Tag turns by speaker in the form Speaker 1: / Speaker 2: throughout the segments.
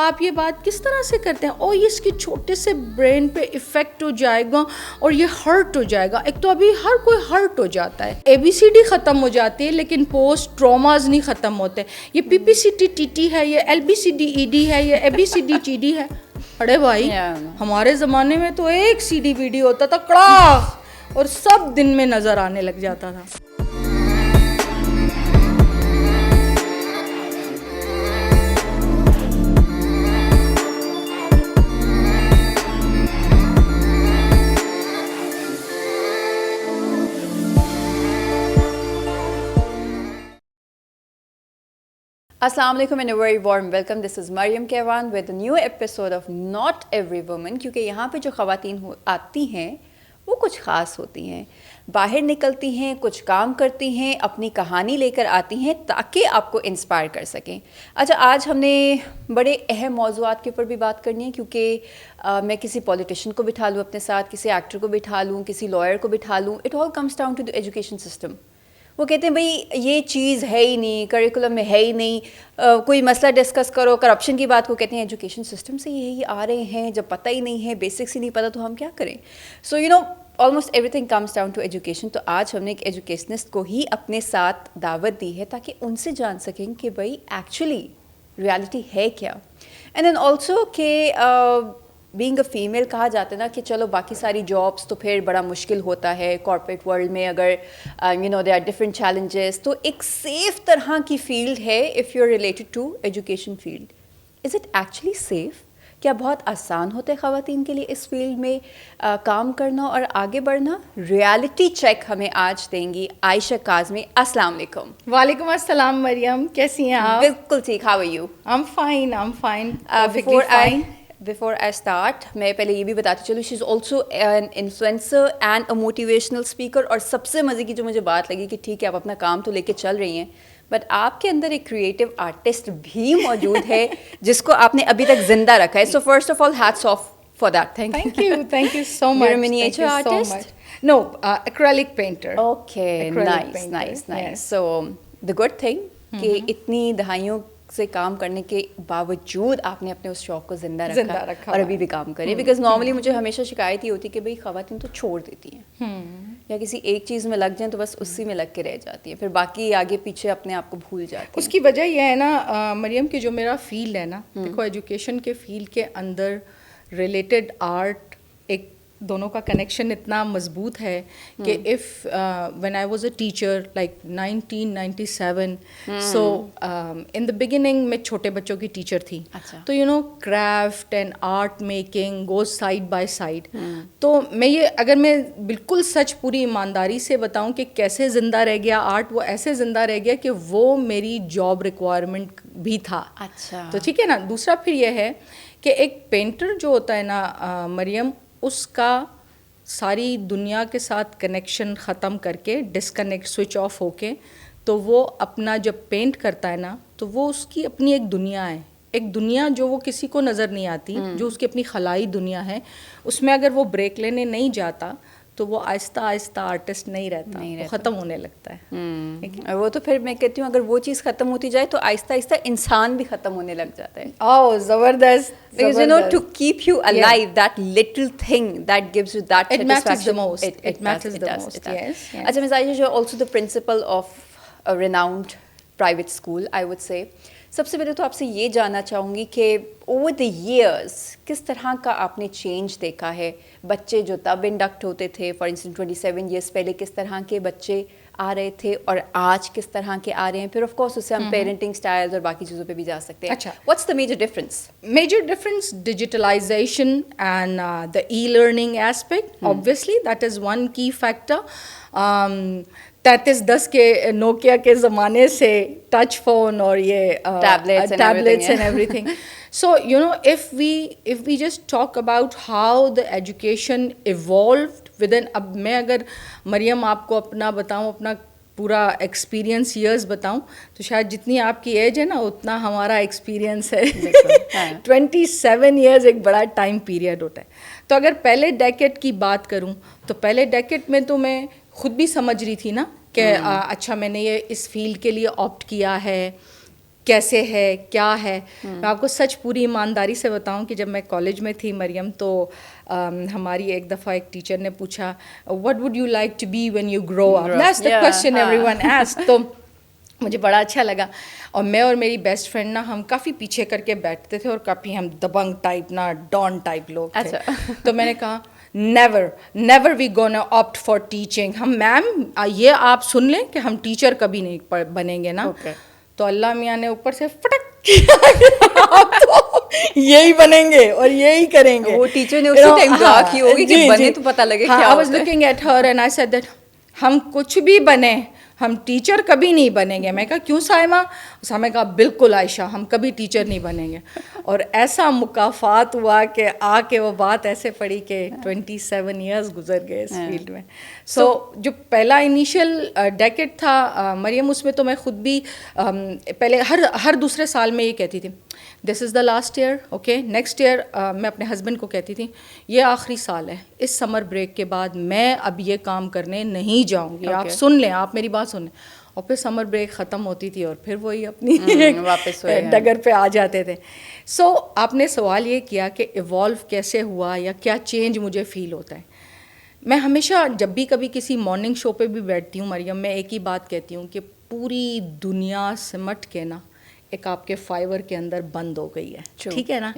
Speaker 1: آپ یہ بات کس طرح سے کرتے ہیں؟ اور یہ اس کی چھوٹے سے برین پہ افیکٹ ہو جائے گا اور یہ ہرٹ ہو جائے گا. ایک تو ابھی ہر کوئی ہرٹ ہو جاتا ہے. ABCD ختم ہو جاتی ہے لیکن پوسٹ ٹراماز نہیں ختم ہوتے. یہ PPCT ہے, یہ LBCD ہے, یہ ABCD ہے. ارے بھائی ہمارے زمانے میں تو ایک CD ہوتا تھا کڑا اور سب دن میں نظر آنے لگ جاتا تھا.
Speaker 2: السلام علیکم and a very warm welcome. This is Maryam Keyvan with new episode of not every woman. کیونکہ یہاں پہ جو خواتین آتی ہیں وہ کچھ خاص ہوتی ہیں, باہر نکلتی ہیں, کچھ کام کرتی ہیں, اپنی کہانی لے کر آتی ہیں تاکہ آپ کو انسپائر کر سکیں. اچھا, آج ہم نے بڑے اہم موضوعات کے اوپر بھی بات کرنی ہے, کیونکہ میں کسی پولیٹیشین کو بٹھا لوں اپنے ساتھ, کسی ایکٹر کو بٹھا لوں, کسی لائر کو بٹھا لوں, it all comes down to the education system. وہ کہتے ہیں بھائی یہ چیز ہے ہی نہیں, کریکولم میں ہے ہی نہیں, کوئی مسئلہ ڈسکس کرو, کرپشن کی بات کو کہتے ہیں ایجوکیشن سسٹم سے یہی آ رہے ہیں, جب پتہ ہی نہیں ہے, بیسکس ہی نہیں پتہ تو ہم کیا کریں. So you know almost everything comes down to education. تو آج ہم نے ایک ایجوکیشنسٹ کو ہی اپنے ساتھ دعوت دی ہے تاکہ ان سے جان سکیں کہ بھائی ایکچولی ریالٹی ہے کیا. اینڈ دین آلسو کہ بینگ اے فیمیل کہا جاتا ہے نا کہ چلو باقی ساری جابس تو پھر بڑا مشکل ہوتا ہے کارپوریٹ ورلڈ میں, اگر you know they are different challenges, تو ایک سیف طرح کی فیلڈ ہے if you are related to education field. Is it actually safe? کیا بہت آسان ہوتا ہے خواتین کے لیے اس فیلڈ میں کام کرنا اور آگے بڑھنا؟ ریالٹی چیک ہمیں آج دیں گی عائشہ کاظمی. السلام علیکم.
Speaker 1: وعلیکم السلام مریم, کیسی ہیں آپ؟
Speaker 2: بالکل ٹھیک. How are you?
Speaker 1: I'm fine.
Speaker 2: Before I start, میں پہلے یہ بھی بتاتی چلوں, she is also an influencer and a motivational speaker. اور سب سے مزے کی جو مجھے بات لگی کہ ٹھیک ہے آپ اپنا کام تو لے کے چل رہی ہیں, بٹ آپ کے اندر ایک کریٹو آرٹسٹ بھی موجود ہے جس کو آپ نے ابھی تک زندہ رکھا ہے. So first of all hats off for that.
Speaker 1: Thank you so much.
Speaker 2: You're a miniature artist?
Speaker 1: No, acrylic painter.
Speaker 2: Okay, nice. So the good thing کہ اتنی دہائیوں سے کام کرنے کے باوجود آپ نے اپنے اس شوق کو زندہ رکھا اور ابھی بھی کام کرے. بیکاز نارملی مجھے ہمیشہ شکایت ہی ہوتی کہ بھائی خواتین تو چھوڑ دیتی ہیں یا کسی ایک چیز میں لگ جائیں تو بس اسی میں لگ کے رہ جاتی ہیں, پھر باقی آگے پیچھے اپنے آپ کو بھول جاتی ہیں.
Speaker 1: اس کی وجہ یہ ہے نا مریم کہ جو میرا فیلڈ ہے نا, دیکھو ایجوکیشن کے فیلڈ کے اندر ریلیٹڈ آرٹ, ایک دونوں کا کنیکشن اتنا مضبوط ہے کہ if when I was a teacher like 1997, so in the beginning میں چھوٹے بچوں کی ٹیچر تھی. تو you know craft and art making goes side by side. تو میں یہ اگر میں بالکل سچ پوری ایمانداری سے بتاؤں کہ کیسے زندہ رہ گیا آرٹ, وہ ایسے زندہ رہ گیا کہ وہ میری جاب ریکوائرمنٹ بھی تھا.
Speaker 2: اچھا,
Speaker 1: تو ٹھیک ہے نا. دوسرا پھر یہ ہے کہ ایک پینٹر جو ہوتا ہے نا مریم, اس کا ساری دنیا کے ساتھ کنیکشن ختم کر کے ڈسکنیکٹ سوئچ آف ہو کے, تو وہ اپنا جب پینٹ کرتا ہے نا تو وہ اس کی اپنی ایک دنیا ہے, ایک دنیا جو وہ کسی کو نظر نہیں آتی, جو اس کی اپنی خلائی دنیا ہے. اس میں اگر وہ بریک لینے نہیں جاتا تو وہ آہستہ آہستہ آرٹسٹ نہیں رہتا, وہ ختم ہونے لگتا ہے.
Speaker 2: وہ تو پھر میں کہتی ہوں اگر وہ چیز ختم ہوتی جائے تو آہستہ آہستہ انسان بھی ختم ہونے لگ جاتا ہے.
Speaker 1: زبردست.
Speaker 2: Because you know, to keep you alive, that little thing that gives you that
Speaker 1: satisfaction. It matters the most. Yes.
Speaker 2: Achha, Ms. Aisha, you're also the principal of a renowned private school, I would say. سب سے پہلے تو آپ سے یہ جاننا چاہوں گی کہ اوور دا ایئرس کس طرح کا آپ نے چینج دیکھا ہے. بچے جو تب انڈکٹ ہوتے تھے, فار انسٹنس 27 ایئرس پہلے کس طرح کے بچے آ رہے تھے اور آج کس طرح کے آ رہے ہیں. پھر آف کورس اس سے ہم پیرنٹنگ اسٹائلز اور باقی چیزوں پہ بھی جا سکتے ہیں.
Speaker 1: اچھا,
Speaker 2: what's the major difference?
Speaker 1: Major difference digitalization and the e learning aspect. Obviously that is one key factor. 3310 کے نوکیا کے زمانے سے ٹچ فون اور یہ tablets and every thing. So, you know, if we just talk about how the education evolved within, اب میں اگر مریم آپ کو اپنا بتاؤں, اپنا پورا ایکسپیرئنس ایئرس بتاؤں تو شاید جتنی آپ کی ایج ہے نا اتنا ہمارا ایکسپیرئنس ہے. 27 ایئرز ایک بڑا ٹائم پیریڈ ہوتا ہے. تو اگر پہلے ڈیکیڈ کی بات کروں تو پہلے ڈیکیڈ میں تو میں خود بھی سمجھ رہی تھی نا کہ اچھا میں نے یہ اس فیلڈ کے لیے آپٹ کیا ہے, کیسے ہے کیا ہے. میں آپ کو سچ پوری ایمانداری سے بتاؤں کہ جب میں کالج میں تھی مریم تو ہماری ایک دفعہ ایک ٹیچر نے پوچھا what would you like to be when you grow up. That's the question everyone ask. تو مجھے بڑا اچھا لگا. اور میں اور میری بیسٹ فرینڈ نا ہم کافی پیچھے کر کے بیٹھتے تھے اور کافی ہم دبنگ ٹائپ نا ڈان ٹائپ لوگ تھے. تو میں نے کہا never we gonna opt for teaching. ہم میم یہ آپ سن لیں کہ ہم ٹیچر کبھی نہیں بنیں گے نا. تو اللہ میاں نے اوپر سے فٹک کیا یہی بنیں گے اور یہی کریں گے.
Speaker 2: وہ ٹیچر نے اسی ٹائم دعا کی ہوگی کہ بنے تو پتہ لگے کیا ہوتا ہے.
Speaker 1: I was looking at her and I said that ہم کچھ بھی بنیں ہم ٹیچر کبھی نہیں بنیں گے. میں کہا کیوں سائمہ؟ سائمہ کہا بالکل عائشہ ہم کبھی ٹیچر نہیں بنیں گے. اور ایسا مکافات ہوا کہ آ کے وہ بات ایسے پڑی کہ 27 ایئرس گزر گئے اس فیلڈ میں. سو جو پہلا انیشیل ڈیکیڈ تھا مریم اس میں تو میں خود بھی پہلے ہر دوسرے سال میں یہ کہتی تھی this is the last year okay next year. میں اپنے ہسبینڈ کو کہتی تھی یہ آخری سال ہے, اس سمر بریک کے بعد میں اب یہ کام کرنے نہیں جاؤں گی. آپ سن لیں, آپ میری بات سن لیں. اور پھر سمر بریک ختم ہوتی تھی اور پھر وہی اپنی
Speaker 2: واپس
Speaker 1: ڈگر پہ آ جاتے تھے. سو آپ نے سوال یہ کیا کہ ایوالو کیسے ہوا یا کیا چینج مجھے فیل ہوتا ہے. میں ہمیشہ جب بھی کبھی کسی مارننگ شو پہ بھی بیٹھتی ہوں مریم, میں ایک ہی بات کہتی ہوں کہ پوری دنیا سمٹ کے نا ایک آپ کے فائبر کے اندر بند ہو گئی ہے. ٹھیک ہے نا.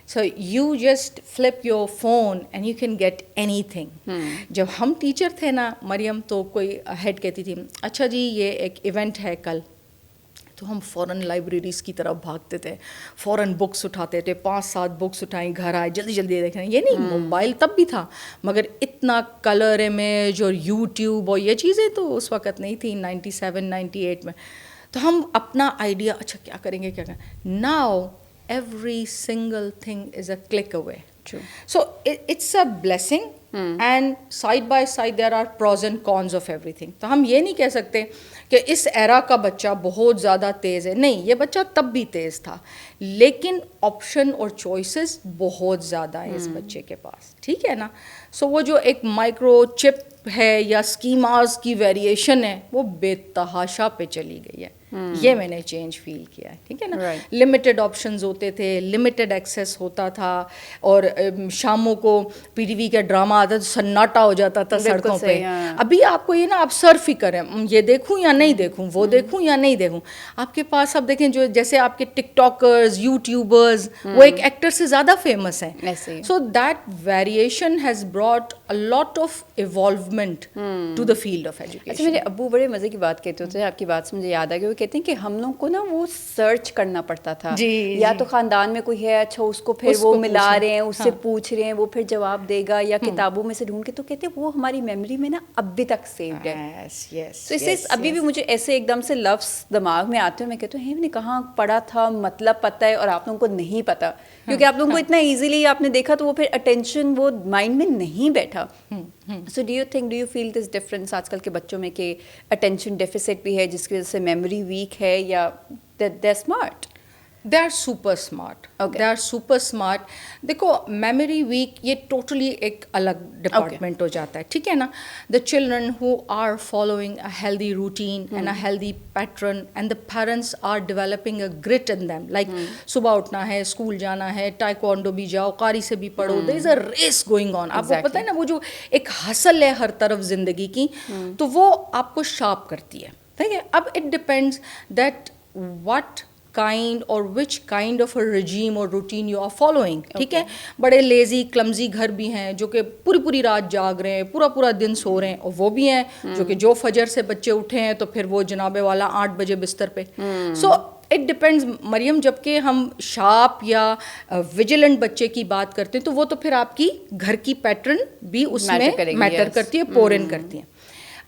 Speaker 1: So you just flip your phone and you can get anything. جب ہم ٹیچر تھے نا مریم تو کوئی ہیڈ کہتی تھی اچھا جی یہ ایک ایونٹ ہے کل, تو ہم فوراً لائبریریز کی طرف بھاگتے تھے, فوراً بکس اٹھاتے تھے, 5-7 بکس اٹھائیں, گھر آئے جلدی جلدی دیکھیں. یہ نہیں موبائل تب بھی تھا مگر اتنا کلر امیج اور یوٹیوب اور یہ چیزیں تو اس وقت نہیں تھیں 97-98 میں. تو ہم اپنا آئیڈیا اچھا کیا کریں گے کیا کریں. Now every single thing is a click away. So it's a blessing and side by side there are pros and cons of everything. تو ہم یہ نہیں کہہ سکتے کہ اس ایرا کا بچہ بہت زیادہ تیز ہے. نہیں, یہ بچہ تب بھی تیز تھا لیکن آپشن اور چوائسیز بہت زیادہ ہیں اس بچے کے پاس. ٹھیک ہے نا. سو وہ جو ایک مائکرو چپ ہے یا اسکیماز کی ویریشن ہے وہ بے تحاشا پہ چلی گئی ہے. یہ میں نے چینج فیل کیا ہے. ٹھیک ہے نا. لمیٹڈ آپشنز ہوتے تھے, لمیٹڈ ایکسیس ہوتا تھا, اور شاموں کو پی ٹی وی کا ڈرامہ آتا تو سناٹا ہو جاتا تھا سڑکوں پہ. ابھی آپ کو یہ نا آپ سرف ہی کریں, یہ دیکھوں یا نہیں دیکھوں, وہ دیکھوں یا نہیں دیکھوں. آپ کے پاس اب دیکھیں جو جیسے آپ کے ٹک ٹاکرز, یوٹیوبرز, وہ ایک ایکٹر سے زیادہ فیمس ہیں. So that variation has brought a lot of evolvement to the field of education.
Speaker 2: اچھا, میرے ابو بڑے مزے کی بات کہتے ہوتے ہیں, آپ کی بات سے مجھے یاد آ گیا, وہ کہتے ہیں کہ ہم لوگ کو نا وہ سرچ کرنا پڑتا تھا. یا تو خاندان میں کوئی ہے اچھا اس کو پھر وہ ملا رہے ہیں, اس سے پوچھ رہے ہیں, وہ پھر جواب دے گا, یا کتابوں میں سے ڈھونڈ کے. تو کہتے ہیں وہ ہماری میموری میں نا اب بھی تک سیوڈ ہے. تو اس سے ابھی بھی مجھے ایسے ایک دم سے لفظ دماغ میں آتے ہیں, میں کہتی ہوں نے کہاں پڑھا تھا, مطلب پتہ ہے, اور آپ لوگوں کو نہیں پتا کیونکہ آپ لوگوں کو اتنا ایزیلی آپ نے دیکھا تو وہ پھر اٹینشن وہ مائنڈ میں نہیں بیٹھا. So do you feel this difference آج کل کے بچوں میں کہ اٹینشن ڈیفیسٹ بھی ہے جس کی وجہ سے میموری ویک ہے, یا they are smart?
Speaker 1: They are super smart. They are super smart. دیکھو میموری ویک یہ ٹوٹلی ایک الگ ڈپارٹمنٹ ہو جاتا ہے. ٹھیک ہے نا. The children who are following a healthy routine and a healthy pattern and the parents are developing a grit in them. Like صبح اٹھنا ہے, اسکول جانا ہے, ٹائیکوانڈو بھی جاؤ, قاری سے بھی پڑھو. دیر is a race going on. آپ کو پتہ ہے نا وہ جو ایک ہسل ہے ہر طرف زندگی کی, تو وہ آپ کو شارپ کرتی ہے. ٹھیک ہے. اب it depends that what kind or which kind of a regime or routine you are following. ٹھیک ہے. بڑے لیزی کلمزی گھر بھی ہیں جو کہ پوری رات جاگ رہے ہیں, پورا دن سو رہے ہیں, اور وہ بھی ہیں جو کہ جو فجر سے بچے اٹھے ہیں تو پھر وہ جناب والا 8 بجے بستر پہ. سو اٹ ڈپینڈز مریم. جب کہ ہم شارپ یا ویجیلنٹ بچے کی بات کرتے ہیں تو وہ تو پھر آپ کی گھر کی پیٹرن بھی اس میں میٹر کرتی ہے, پور ان کرتی ہیں.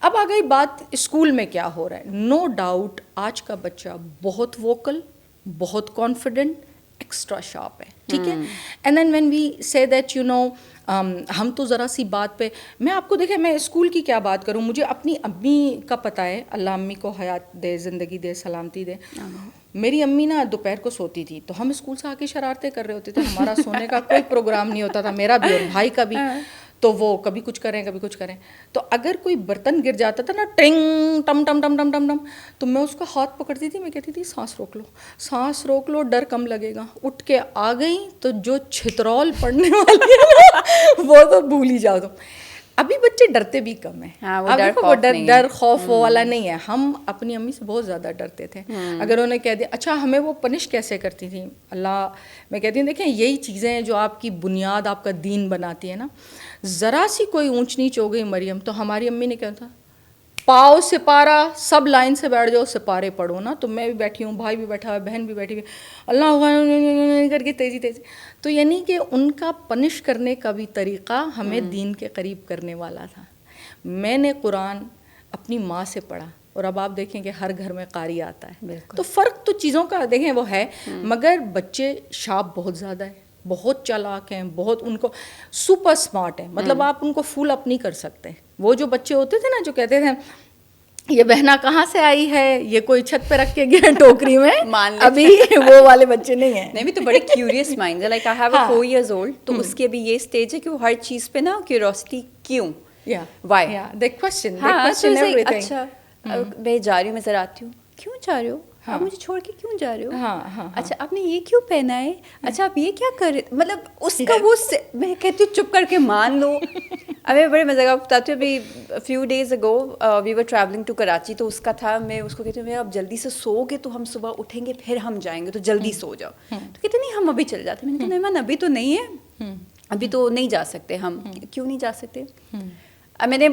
Speaker 1: اب آ گئی بات اسکول میں کیا ہو رہا ہے. نو ڈاؤٹ آج کا بچہ بہت ووکل, بہت کانفیڈنٹ, ایکسٹرا شارپ ہے. ٹھیک ہے. اینڈ دین وین وی سے دیٹ یو نو ہم تو ذرا سی بات پہ, میں آپ کو دیکھیں میں اسکول کی کیا بات کروں, مجھے اپنی امی کا پتہ ہے, اللہ امی کو حیات دے, زندگی دے, سلامتی دے. میری امی نا دوپہر کو سوتی تھی تو ہم اسکول سے آ کے شرارتیں کر رہے ہوتے تھے. ہمارا سونے کا کوئی پروگرام نہیں ہوتا تھا, میرا بھی اور بھائی کا بھی. تو وہ کبھی کچھ کریں کبھی کچھ کریں. تو اگر کوئی برتن گر جاتا تھا نا ٹنگ ٹم ٹم ٹم ٹم ٹم ٹم, تو میں اس کا ہاتھ پکڑتی تھی, میں کہتی تھی سانس روک لو, ڈر کم لگے گا. اٹھ کے آ گئی تو جو چھترول پڑنے والی ہے وہ تو بھول ہی جاؤ تم. ابھی بچے ڈرتے بھی کم ہیں, وہ ڈر خوف والا نہیں ہے. ہم اپنی امی سے بہت زیادہ ڈرتے تھے. اگر انہوں نے کہہ دیا, اچھا ہمیں وہ پنش کیسے کرتی تھی اللہ, میں کہتی ہوں دیکھیں یہی چیزیں ہیں جو آپ کی بنیاد, آپ کا دین بناتی ہے نا. ذرا سی کوئی اونچ نیچ ہو گئی مریم, تو ہماری امی نے کہا تھا پاؤ سپارہ, سب لائن سے بیٹھ جاؤ, سپارے پڑھو نا. تو میں بھی بیٹھی ہوں, بھائی بھی بیٹھا ہے, بہن بھی بیٹھی ہوئی, اللہ کر کے تیزی. تو یعنی کہ ان کا پنش کرنے کا بھی طریقہ ہمیں دین کے قریب کرنے والا تھا. میں نے قرآن اپنی ماں سے پڑھا, اور اب آپ دیکھیں کہ ہر گھر میں قاری آتا ہے. تو فرق تو چیزوں کا دیکھیں وہ ہے, مگر بچے شارپ بہت زیادہ ہے, بہت چالاک ہیں, بہت ان کو سپر اسمارٹ ہیں. مطلب آپ ان کو فول اپ نہیں کر سکتے. وہ جو بچے ہوتے تھے نا جو کہتے تھے یہ بہنا کہاں سے آئی ہے, یہ کوئی چھت پہ رکھ کے گیا ٹوکری میں, ابھی وہ والے بچے نہیں ہیں.
Speaker 2: نہیں بھی تو بڑے کیوریس مائنڈ ہے. Like I have a 4 years old, تو اس کی ابھی یہ اسٹیج ہے کہ وہ ہر چیز پہ نا کیوریوسٹی کیوں, وائی,
Speaker 1: they question everything.
Speaker 2: اچھا میں جا رہی ہوں, میں ذرا آتی ہوں, کیوں جا رہے ہو آپ مجھے چھوڑ کے, کیوں جا رہے ہو, اچھا آپ نے یہ کیوں پہنا ہے, اچھا آپ یہ کیا کر رہے, مطلب اس کا وہ میں کہتی ہوں چپ کر کے مان لو. اب میں بڑے مزے کا بتاتی ہوں. ابھی few days ago we were traveling to Karachi, تو اس کا تھا, میں اس کو کہتی ہوں میں اب جلدی سے سو گے تو ہم صبح اٹھیں گے پھر ہم جائیں گے, تو جلدی سو جاؤ. تو کہتے نہیں ہم ابھی چل جاتے. میں نے کہا نہیں ابھی تو نہیں ہے, ابھی تو نہیں جا سکتے ہم. کیوں نہیں جا سکتے؟ اب میں نے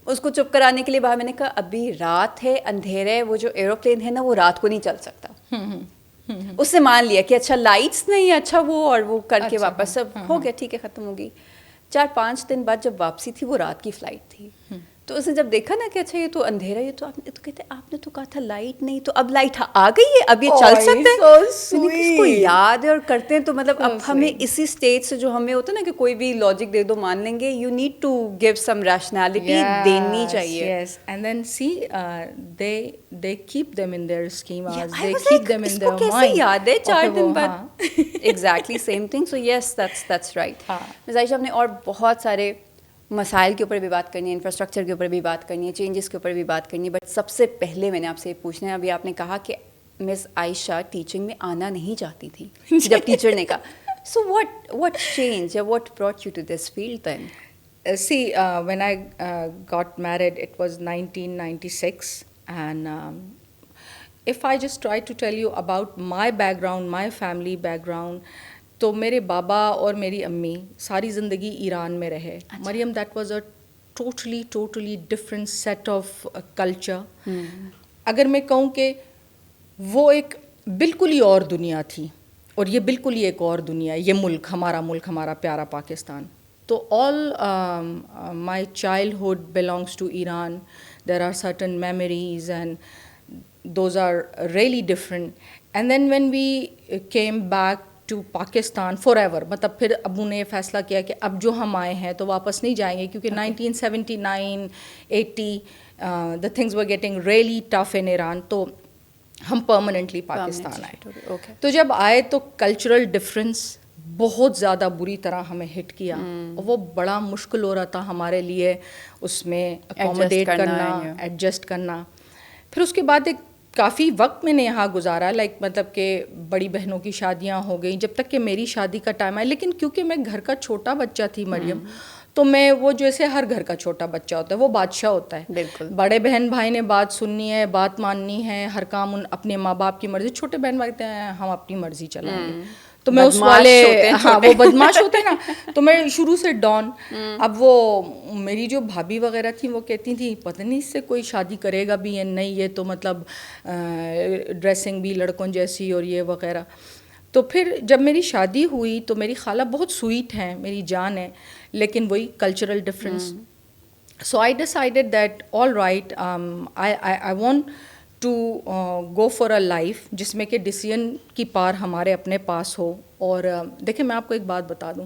Speaker 2: اس کو چپ کرانے کے لیے باہر میں نے کہا ابھی رات ہے, اندھیرا ہے, وہ جو ایروپلین ہے نا وہ رات کو نہیں چل سکتا. اس سے مان لیا کہ اچھا لائٹس نہیں, اچھا وہ, اور وہ کر کے واپس سب ہو گیا, ٹھیک ہے ختم ہوگی. 4-5 دن بعد جب واپسی تھی وہ رات کی فلائٹ تھی. تو اس نے جب دیکھا نا کہ اچھا یہ تو اندھیرا ہے, تو آپ نے تو کہتے آپ نے تو کہا تھا لائٹ نہیں, تو اب لائٹ آ گئی ہے, اب یہ چل سکتا ہے. اس کو یاد ہے اور کرتے ہیں. تو مطلب اب ہمیں اسی اسٹیج سے جو ہمیں ہوتا ہے نا کہ کوئی بھی لاجک دے دو مان لیں گے, you need to give some rationality دینی چاہیے.
Speaker 1: Yes, and then see they keep them in their schemas, they keep them in their mind.
Speaker 2: کیسے یاد ہے 4 دن بعد, exactly same thing. So yes, that's right. عائشہ, ہم نے اور بہت سارے مسائل کے اوپر بھی بات کرنی ہے, انفراسٹرکچر کے اوپر بھی بات کرنی ہے, چینجز کے اوپر بھی بات کرنی ہے, بٹ سب سے پہلے میں نے آپ سے یہ پوچھنا ہے, ابھی آپ نے کہا کہ مس عائشہ ٹیچنگ میں آنا نہیں چاہتی تھی جب ٹیچر نے کہا. So what changed, or what brought you to this field then?
Speaker 1: See, when I got married, it was 1996, and if I just try to tell you about my background, my family background, تو میرے بابا اور میری امی ساری زندگی Iran میں رہے. Maryam, that was a totally different set of culture. اگر میں کہوں کہ وہ ایک بالکل ہی اور دنیا تھی, اور یہ بالکل ہی ایک اور دنیا, یہ ملک ہمارا پیارا پاکستان. تو all my childhood belongs to Iran. There are certain memories and those are really different. And then when we came back to Pakistan forever, مطلب پھر ابو نے یہ فیصلہ کیا کہ اب جو ہم آئے ہیں تو واپس نہیں جائیں گے, کیونکہ 1979, 80 the things were getting really tough in Iran, تو ہم پرماننٹلی پاکستان آئے. تو جب آئے تو کلچرل ڈفرینس بہت زیادہ بری طرح ہمیں ہٹ کیا, اور وہ بڑا مشکل ہو رہا تھا ہمارے لیے اس میں اکوموڈیٹ کرنا, ایڈجسٹ کرنا. پھر اس کے بعد ایک کافی وقت میں نے یہاں گزارا, لائک مطلب کہ بڑی بہنوں کی شادیاں ہو گئیں جب تک کہ میری شادی کا ٹائم آیا. لیکن کیونکہ میں گھر کا چھوٹا بچہ تھی مریم, تو میں وہ جیسے ہر گھر کا چھوٹا بچہ ہوتا ہے وہ بادشاہ ہوتا ہے. بالکل, بڑے بہن بھائی نے بات سننی ہے, بات ماننی ہے, ہر کام اپنے ماں باپ کی مرضی. چھوٹے بہن بھائی کہتے ہیں ہم اپنی مرضی چلائیں گے, تو میں اس والے, ہاں وہ بدماش ہوتے ہیں نا, تو میں شروع سے ڈان. اب وہ میری جو بھابھی وغیرہ تھیں وہ کہتی تھیں پتہ نہیں اس سے کوئی شادی کرے گا بھی یا نہیں, یہ تو مطلب ڈریسنگ بھی لڑکوں جیسی اور یہ وغیرہ. تو پھر جب میری شادی ہوئی تو میری خالہ بہت سویٹ ہیں, میری جان ہے, لیکن وہی cultural difference. So I decided that all right, I want to go for a life جس میں کہ ڈیسیژن کی پار ہمارے اپنے پاس ہو. اور دیکھیں میں آپ کو ایک بات بتا دوں,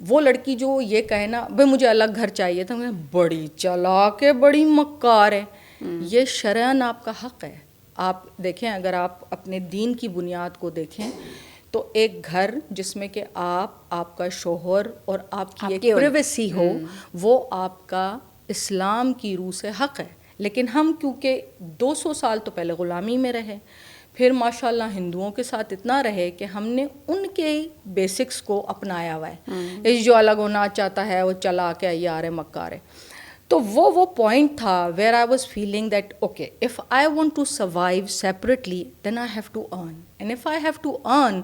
Speaker 1: وہ لڑکی جو یہ کہے نا بھائی مجھے الگ گھر چاہیے تھا, میں بڑی چالاک ہے, بڑی مکار ہے. یہ شرعاً آپ کا حق ہے. آپ دیکھیں, اگر آپ اپنے دین کی بنیاد کو دیکھیں تو ایک گھر جس میں کہ آپ کا شوہر اور آپ کی ایک پریویسی ہو, وہ آپ کا اسلام کی روح سے حق ہے. لیکن ہم کیونکہ 200 سال تو پہلے غلامی میں رہے, پھر ماشاء اللہ ہندوؤں کے ساتھ اتنا رہے کہ ہم نے ان کے بیسکس کو اپنایا ہوا ہے. جو الگ ہونا چاہتا ہے وہ چلا کے یار مکار ہے. تو وہ پوائنٹ تھا where I was feeling that okay if I want to survive separately then I have to earn, and if I have to earn,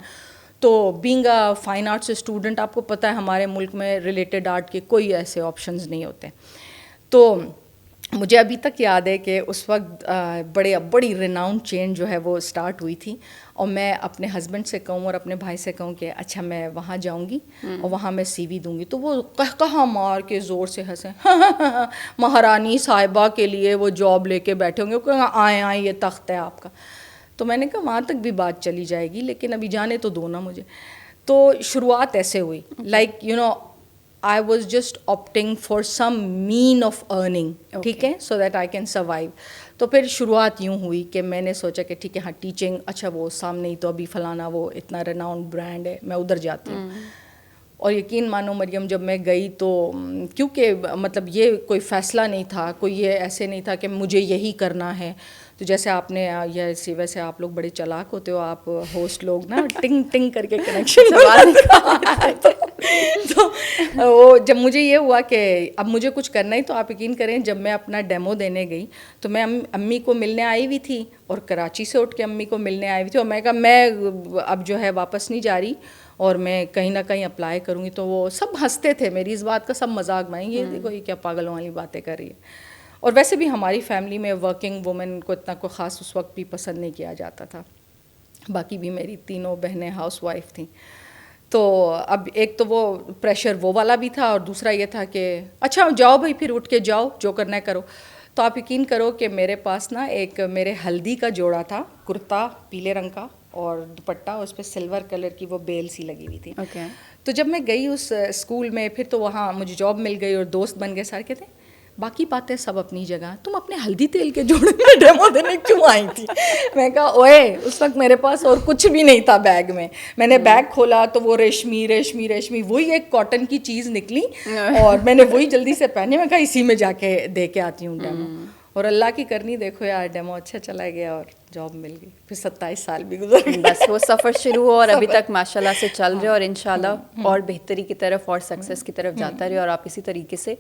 Speaker 1: تو being a fine arts student, آپ کو پتہ ہے ہمارے ملک میں ریلیٹڈ آرٹ کے کوئی ایسے آپشنز نہیں ہوتے. تو مجھے ابھی تک یاد ہے کہ اس وقت بڑی ریناؤنڈ چین جو ہے وہ اسٹارٹ ہوئی تھی, اور میں اپنے ہسبینڈ سے کہوں اور اپنے بھائی سے کہوں کہ اچھا میں وہاں جاؤں گی اور وہاں میں سی وی دوں گی, تو وہ کہاں مار کے زور سے ہنسیں, مہارانی صاحبہ کے لیے وہ جاب لے کے بیٹھے ہوں گے, کہاں آئیں یہ تخت ہے آپ کا. تو میں نے کہا وہاں تک بھی بات چلی جائے گی, لیکن ابھی جانے تو دو نا مجھے. تو شروعات ایسے ہوئی, like you know I was just opting for some mean of earning, ٹھیک ہے, so that I can survive. تو پھر شروعات یوں ہوئی کہ میں نے سوچا کہ ٹھیک ہے ہاں ٹیچنگ, اچھا وہ سامنے ہی تو ابھی فلانا وہ اتنا ریناؤنڈ برانڈ ہے, میں ادھر جاتی ہوں. اور یقین مانو مریم جب میں گئی تو کیونکہ مطلب یہ کوئی فیصلہ نہیں تھا, کوئی یہ ایسے نہیں تھا کہ مجھے یہی کرنا ہے. تو جیسے آپ نے یہ ویسے آپ لوگ بڑے چالاک ہوتے ہو, آپ ہوسٹ لوگ نا ٹنگ ٹنگ کر کے کنیکشن تو وہ جب مجھے یہ ہوا کہ اب مجھے کچھ کرنا ہی, تو آپ یقین کریں جب میں اپنا ڈیمو دینے گئی تو میں امی کو ملنے آئی ہوئی تھی, اور کراچی سے اٹھ کے امی کو ملنے آئی ہوئی تھی, اور میں کہا میں اب جو ہے واپس نہیں جا رہی اور میں کہیں نہ کہیں اپلائی کروں گی. تو وہ سب ہنستے تھے میری اس بات کا, سب مذاق بنائیں گے, دیکھو یہ کیا پاگلوں والی باتیں کر رہی ہے. اور ویسے بھی ہماری فیملی میں ورکنگ وومن کو اتنا کوئی خاص اس وقت بھی پسند نہیں کیا جاتا تھا, باقی بھی میری تینوں بہنیں ہاؤس وائف تھیں. تو اب ایک تو وہ پریشر وہ والا بھی تھا, اور دوسرا یہ تھا کہ اچھا جاؤ بھائی پھر اٹھ کے جاؤ جو کرنا ہے کرو. تو آپ یقین کرو کہ میرے پاس نا ایک میرے ہلدی کا جوڑا تھا, کرتا پیلے رنگ کا اور دوپٹہ اس پہ سلور کلر کی وہ بیل سی لگی ہوئی تھی. تو جب میں گئی اس اسکول میں, پھر تو وہاں مجھے جاب مل گئی اور دوست بن گئے. سارے کہتے ہیں باقی باتیں سب اپنی جگہ, تم اپنے ہلدی تیل کے جوڑے میں ڈیمو دینے کیوں آئی تھی؟ میں کہا اوئے اس وقت میرے پاس اور کچھ بھی نہیں تھا بیگ میں. میں نے بیگ کھولا تو وہ ریشمی وہی ایک کاٹن کی چیز نکلی, اور میں نے وہی جلدی سے پہنی. میں کہا اسی میں جا کے دے کے آتی ہوں ڈیمو, اور اللہ کی کرنی دیکھو یار ڈیمو اچھا چلا گیا اور جاب مل گئی. پھر 27 سال بھی گزر گئے,
Speaker 2: بس وہ سفر شروع ہو اور ابھی تک ماشاء اللہ سے چل رہے, اور انشاءاللہ اور بہتری کی طرف اور سکسیس کی طرف جاتا رہے, اور آپ اسی طریقے سے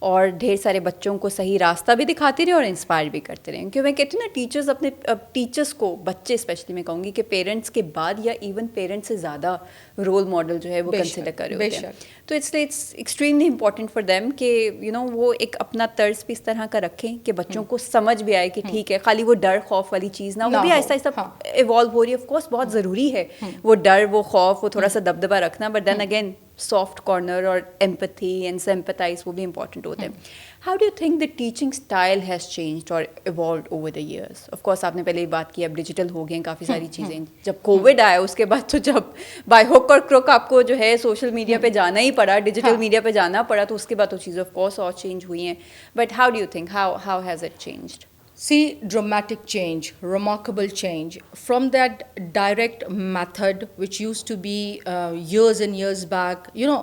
Speaker 2: اور ڈھیر سارے بچوں کو صحیح راستہ بھی دکھاتی رہے اور انسپائر بھی کرتے رہیں. کیونکہ میں کہتی ہوں نا ٹیچرز اپنے ٹیچرس کو, بچے اسپیشلی میں کہوں گی کہ پیرنٹس کے بعد یا ایون پیرنٹس سے زیادہ رول ماڈل جو ہے وہ کنسیڈر کر رہے ہوتے ہیں. تو it's extremely important for them کہ یو نو وہ ایک اپنا طرز بھی اس طرح کا رکھیں کہ بچوں کو سمجھ بھی آئے کہ ٹھیک ہے, خالی وہ ڈر خوف والی چیز نہ, وہ بھی آہستہ آہستہ ایوالو ہو رہی ہے. آف کورس بہت ضروری ہے وہ ڈر, وہ خوف, وہ تھوڑا سا دبدبہ رکھنا, but then again soft corner اور ایمپتھی اینڈ سمپتھائز وہ بھی امپورٹنٹ ہوتے ہیں. How do you think the teaching style has changed اور evolved over the years? Of course آپ نے پہلے ہی بات کی اب ڈیجیٹل ہو گئے ہیں کافی ساری چیزیں. جب کووڈ آیا اس کے بعد تو جب بائی ہک اور کروک آپ کو جو ہے سوشل میڈیا پہ جانا ہی پڑا, ڈیجیٹل میڈیا پہ جانا پڑا, تو اس کے بعد تو چیزیں آف کورس اور چینج ہوئی ہیں. But how do you think how has it changed?
Speaker 1: See, dramatic change, remarkable change from that direct method which used to be years and years back. You know,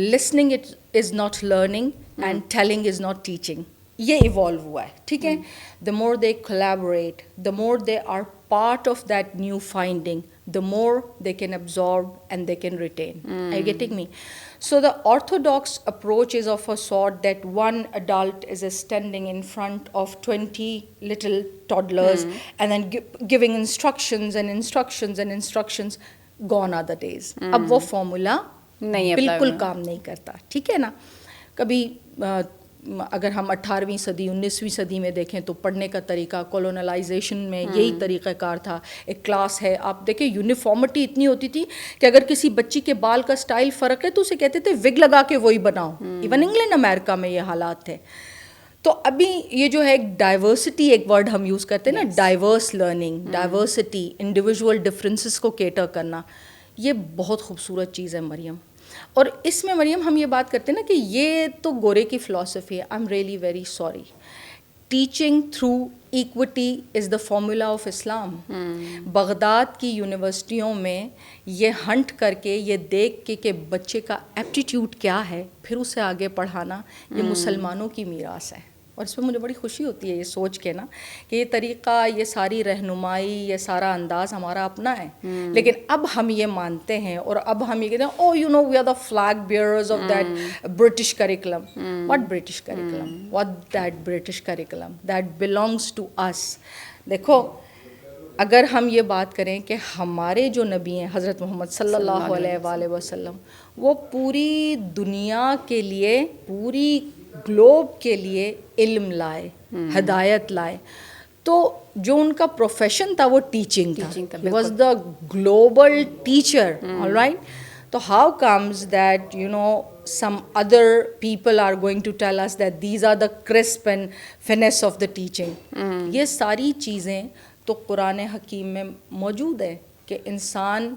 Speaker 1: listening it is not learning and telling is not teaching. یہ evolve ہوا ہے, ٹھیک ہے. The more they collaborate, the more they are part of that new finding, the more they can absorb and they can retain. Are you getting me? So the orthodox approach is of a sort that one adult is standing in front of 20 little toddlers and then giving instructions and instructions and instructions. Gone are the days. اب وہ formula بالکل کام نہیں کرتا, ٹھیک ہے نا. کبھی اگر ہم 18ویں صدی 19ویں صدی میں دیکھیں تو پڑھنے کا طریقہ کولونلائزیشن میں یہی طریقہ کار تھا. ایک کلاس ہے, آپ دیکھیں یونیفارمٹی اتنی ہوتی تھی کہ اگر کسی بچی کے بال کا سٹائل فرق ہے تو اسے کہتے تھے وگ لگا کے وہی بناؤ. ایون انگلینڈ امریکہ میں یہ حالات تھے. تو ابھی یہ جو ہے ایک ڈائیورسٹی, ایک ورڈ ہم یوز کرتے ہیں نا, diverse learning, diversity, individual differences کو کیٹر کرنا, یہ بہت خوبصورت چیز ہے مریم. اور اس میں مریم ہم یہ بات کرتے ہیں نا کہ یہ تو گورے کی فلاسفی ہے. آئی am really very sorry, teaching through equity is the formula of Islam. Baghdad کی یونیورسٹیوں میں یہ ہنٹ کر کے یہ دیکھ کے کہ بچے کا ایپٹیٹیوڈ کیا ہے پھر اسے آگے پڑھانا, یہ مسلمانوں کی میراث ہے. اور اس پہ مجھے بڑی خوشی ہوتی ہے یہ سوچ کے نا کہ یہ طریقہ, یہ ساری رہنمائی, یہ سارا انداز ہمارا اپنا ہے. لیکن اب ہم یہ مانتے ہیں اور اب ہم یہ کہتے ہیں oh you know we are the flag bearers of that British curriculum. What British curriculum, what that British curriculum that belongs to us. دیکھو اگر ہم یہ بات کریں کہ ہمارے جو نبی ہیں حضرت محمد صلی اللہ علیہ وآلہ وسلم, وہ پوری دنیا کے لیے, پوری گلوب کے لیے علم لائے, ہدایت لائے. تو جو ان کا پروفیشن تھا وہ ٹیچنگ تھا. He was the global teacher, alright. تو how comes that you know some other people are going to tell us that these are the crisp and finesse of the teaching. یہ ساری چیزیں تو قرآن حکیم میں موجود ہے کہ انسان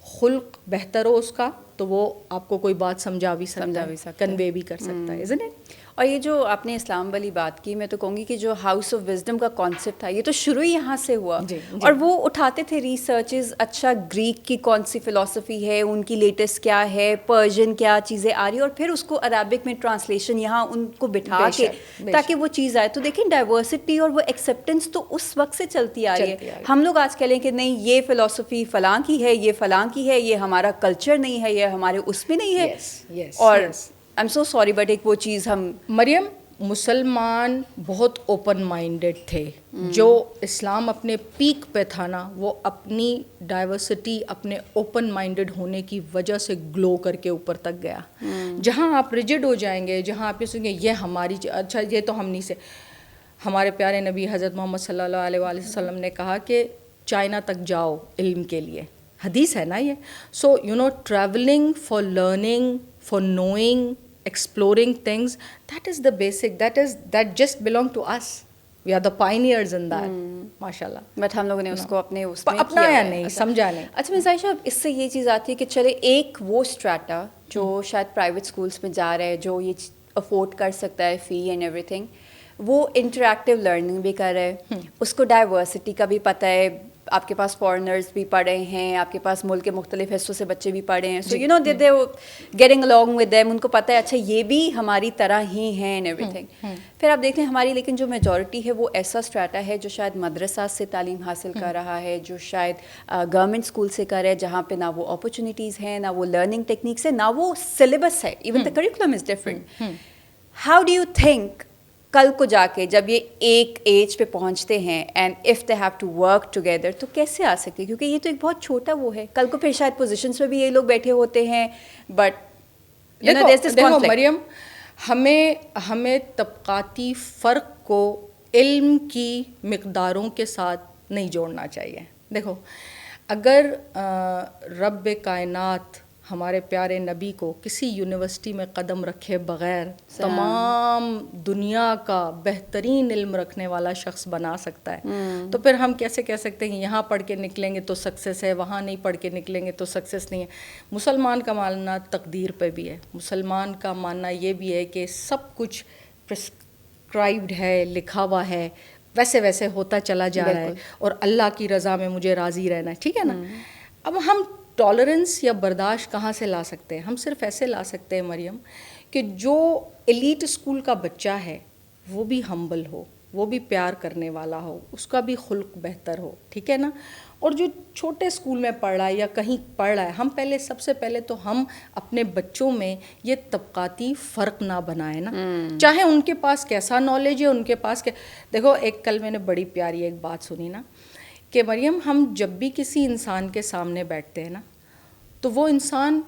Speaker 1: خلق بہتر ہو اس کا تو وہ آپ کو کوئی بات سمجھا بھی سکتا ہے, کنوے بھی کر سکتا ہے, isn't it?
Speaker 2: اور یہ جو آپ نے اسلام والی بات کی, میں تو کہوں گی کہ جو ہاؤس آف وزڈم کا کانسیپٹ تھا یہ تو شروع ہی یہاں سے ہوا. اور وہ اٹھاتے تھے ریسرچز, اچھا گریک کی کون سی فلاسفی ہے, ان کی لیٹسٹ کیا ہے, پرشین کیا چیزیں آ رہی, اور پھر اس کو عربک میں ٹرانسلیشن یہاں ان کو بٹھا کے تاکہ وہ چیز آئے. تو دیکھیں ڈائیورسٹی اور وہ ایکسیپٹنس تو اس وقت سے چلتی آ رہی ہے. ہم لوگ آج کہہ لیں کہ نہیں یہ فلاسفی فلاں کی ہے, یہ فلاں کی ہے, یہ ہمارا کلچر نہیں ہے, یہ ہمارے اس میں نہیں ہے. اور I'm so sorry but ایک وہ چیز ہم
Speaker 1: مریم, مسلمان بہت اوپن مائنڈیڈ تھے. جو اسلام اپنے پیک پہ تھا نا, وہ اپنی ڈائیورسٹی, اپنے اوپن مائنڈیڈ ہونے کی وجہ سے گلو کر کے اوپر تک گیا. جہاں آپ ریجڈ ہو جائیں گے, جہاں آپ یہ سوچیں گے یہ ہماری, اچھا یہ تو ہم نہیں سے. ہمارے پیارے نبی حضرت محمد صلی اللہ علیہ وآلہ وسلم نے کہا کہ چائنا تک جاؤ علم کے لیے, حدیث ہے نا یہ. So you know travelling for learning, for knowing, exploring things, that is the basic, that just belong to us. We are the pioneers in that. ماشاءاللہ.
Speaker 2: بٹ ہم لوگوں نے اس کو اپنے اس میں
Speaker 1: اپنایا نہیں, سمجھا نہیں.
Speaker 2: اچھا مرزا عائشہ, اس سے یہ چیز آتی ہے کہ چلے ایک وہ اسٹریٹا جو شاید پرائیویٹ اسکولس میں جا رہا ہے, جو یہ افورڈ کر سکتا ہے فی اینڈ ایوری تھنگ, وہ انٹریکٹیو لرننگ بھی کر رہے ہیں, اس کو ڈائیورسٹی کا بھی پتہ ہے, آپ کے پاس فارنرز بھی پڑھے ہیں, آپ کے پاس ملک کے مختلف حصوں سے بچے بھی پڑھے ہیں, so you know they getting along with them, ان کو پتہ ہے اچھا یہ بھی ہماری طرح ہی ہیں اینڈ ایوری تھنگ. پھر آپ دیکھیں ہماری لیکن جو میجورٹی ہے وہ ایسا اسٹریٹا ہے جو شاید مدرسہ سے تعلیم حاصل کر رہا ہے, جو شاید گورنمنٹ اسکول سے کر ہے, جہاں پہ نہ وہ اپرچونیٹیز ہیں, نہ وہ لرننگ ٹیکنیکس ہے, نہ وہ سلیبس ہے, even the curriculum is different. How do you think کل کو جا کے جب یہ ایک ایج پہ پہنچتے ہیں and if they have to work together تو کیسے آ سکتے, کیونکہ یہ تو ایک بہت چھوٹا وہ ہے, کل کو پھر شاید پوزیشنس پہ بھی یہ لوگ بیٹھے ہوتے ہیں. بٹ
Speaker 1: دیکھو مریم, ہمیں طبقاتی فرق کو علم کی مقداروں کے ساتھ نہیں جوڑنا چاہیے. دیکھو اگر رب کائنات ہمارے پیارے نبی کو کسی یونیورسٹی میں قدم رکھے بغیر تمام دنیا کا بہترین علم رکھنے والا شخص بنا سکتا ہے, تو پھر ہم کیسے کہہ سکتے ہیں یہاں پڑھ کے نکلیں گے تو سکسیس ہے, وہاں نہیں پڑھ کے نکلیں گے تو سکسیس نہیں ہے. مسلمان کا ماننا تقدیر پہ بھی ہے, مسلمان کا ماننا یہ بھی ہے کہ سب کچھ پرسکرائبڈ ہے, لکھا ہوا ہے, ویسے ویسے ہوتا چلا جا رہا ہے, اور اللہ کی رضا میں مجھے راضی رہنا ہے, ٹھیک ہے نا. اب ہم ٹالرنس یا برداشت کہاں سے لا سکتے ہیں؟ ہم صرف ایسے لا سکتے ہیں مریم کہ جو ایلیٹ اسکول کا بچہ ہے وہ بھی ہمبل ہو, وہ بھی پیار کرنے والا ہو, اس کا بھی خلق بہتر ہو, ٹھیک ہے نا. اور جو چھوٹے اسکول میں پڑھ رہا ہے یا کہیں پڑھ رہا ہے, ہم سب سے پہلے تو ہم اپنے بچوں میں یہ طبقاتی فرق نہ بنائیں نا, چاہے ان کے پاس کیسا نالج ہے, ان کے پاس دیکھو ایک کل میں نے بڑی پیاری ایک بات سنی نا کہ مریم ہم جب بھی کسی انسان کے سامنے بیٹھتے ہیں نا تو وہ انسان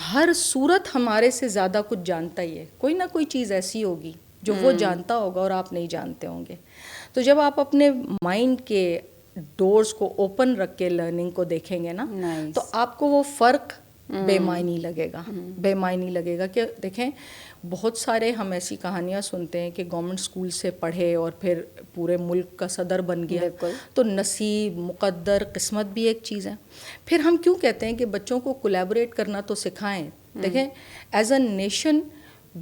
Speaker 1: ہر صورت ہمارے سے زیادہ کچھ جانتا ہی ہے, کوئی نہ کوئی چیز ایسی ہوگی جو وہ جانتا ہوگا اور آپ نہیں جانتے ہوں گے. تو جب آپ اپنے مائنڈ کے ڈورز کو اوپن رکھ کے لرننگ کو دیکھیں گے نا تو آپ کو وہ فرق بے معنی لگے گا, بے معنی لگے گا. کہ دیکھیں بہت سارے ہم ایسی کہانیاں سنتے ہیں کہ گورنمنٹ اسکول سے پڑھے اور پھر پورے ملک کا صدر بن گیا, تو نصیب, مقدر, قسمت بھی ایک چیز ہے. پھر ہم کیوں کہتے ہیں کہ بچوں کو کولیبوریٹ کرنا تو سکھائیں. دیکھیں as a nation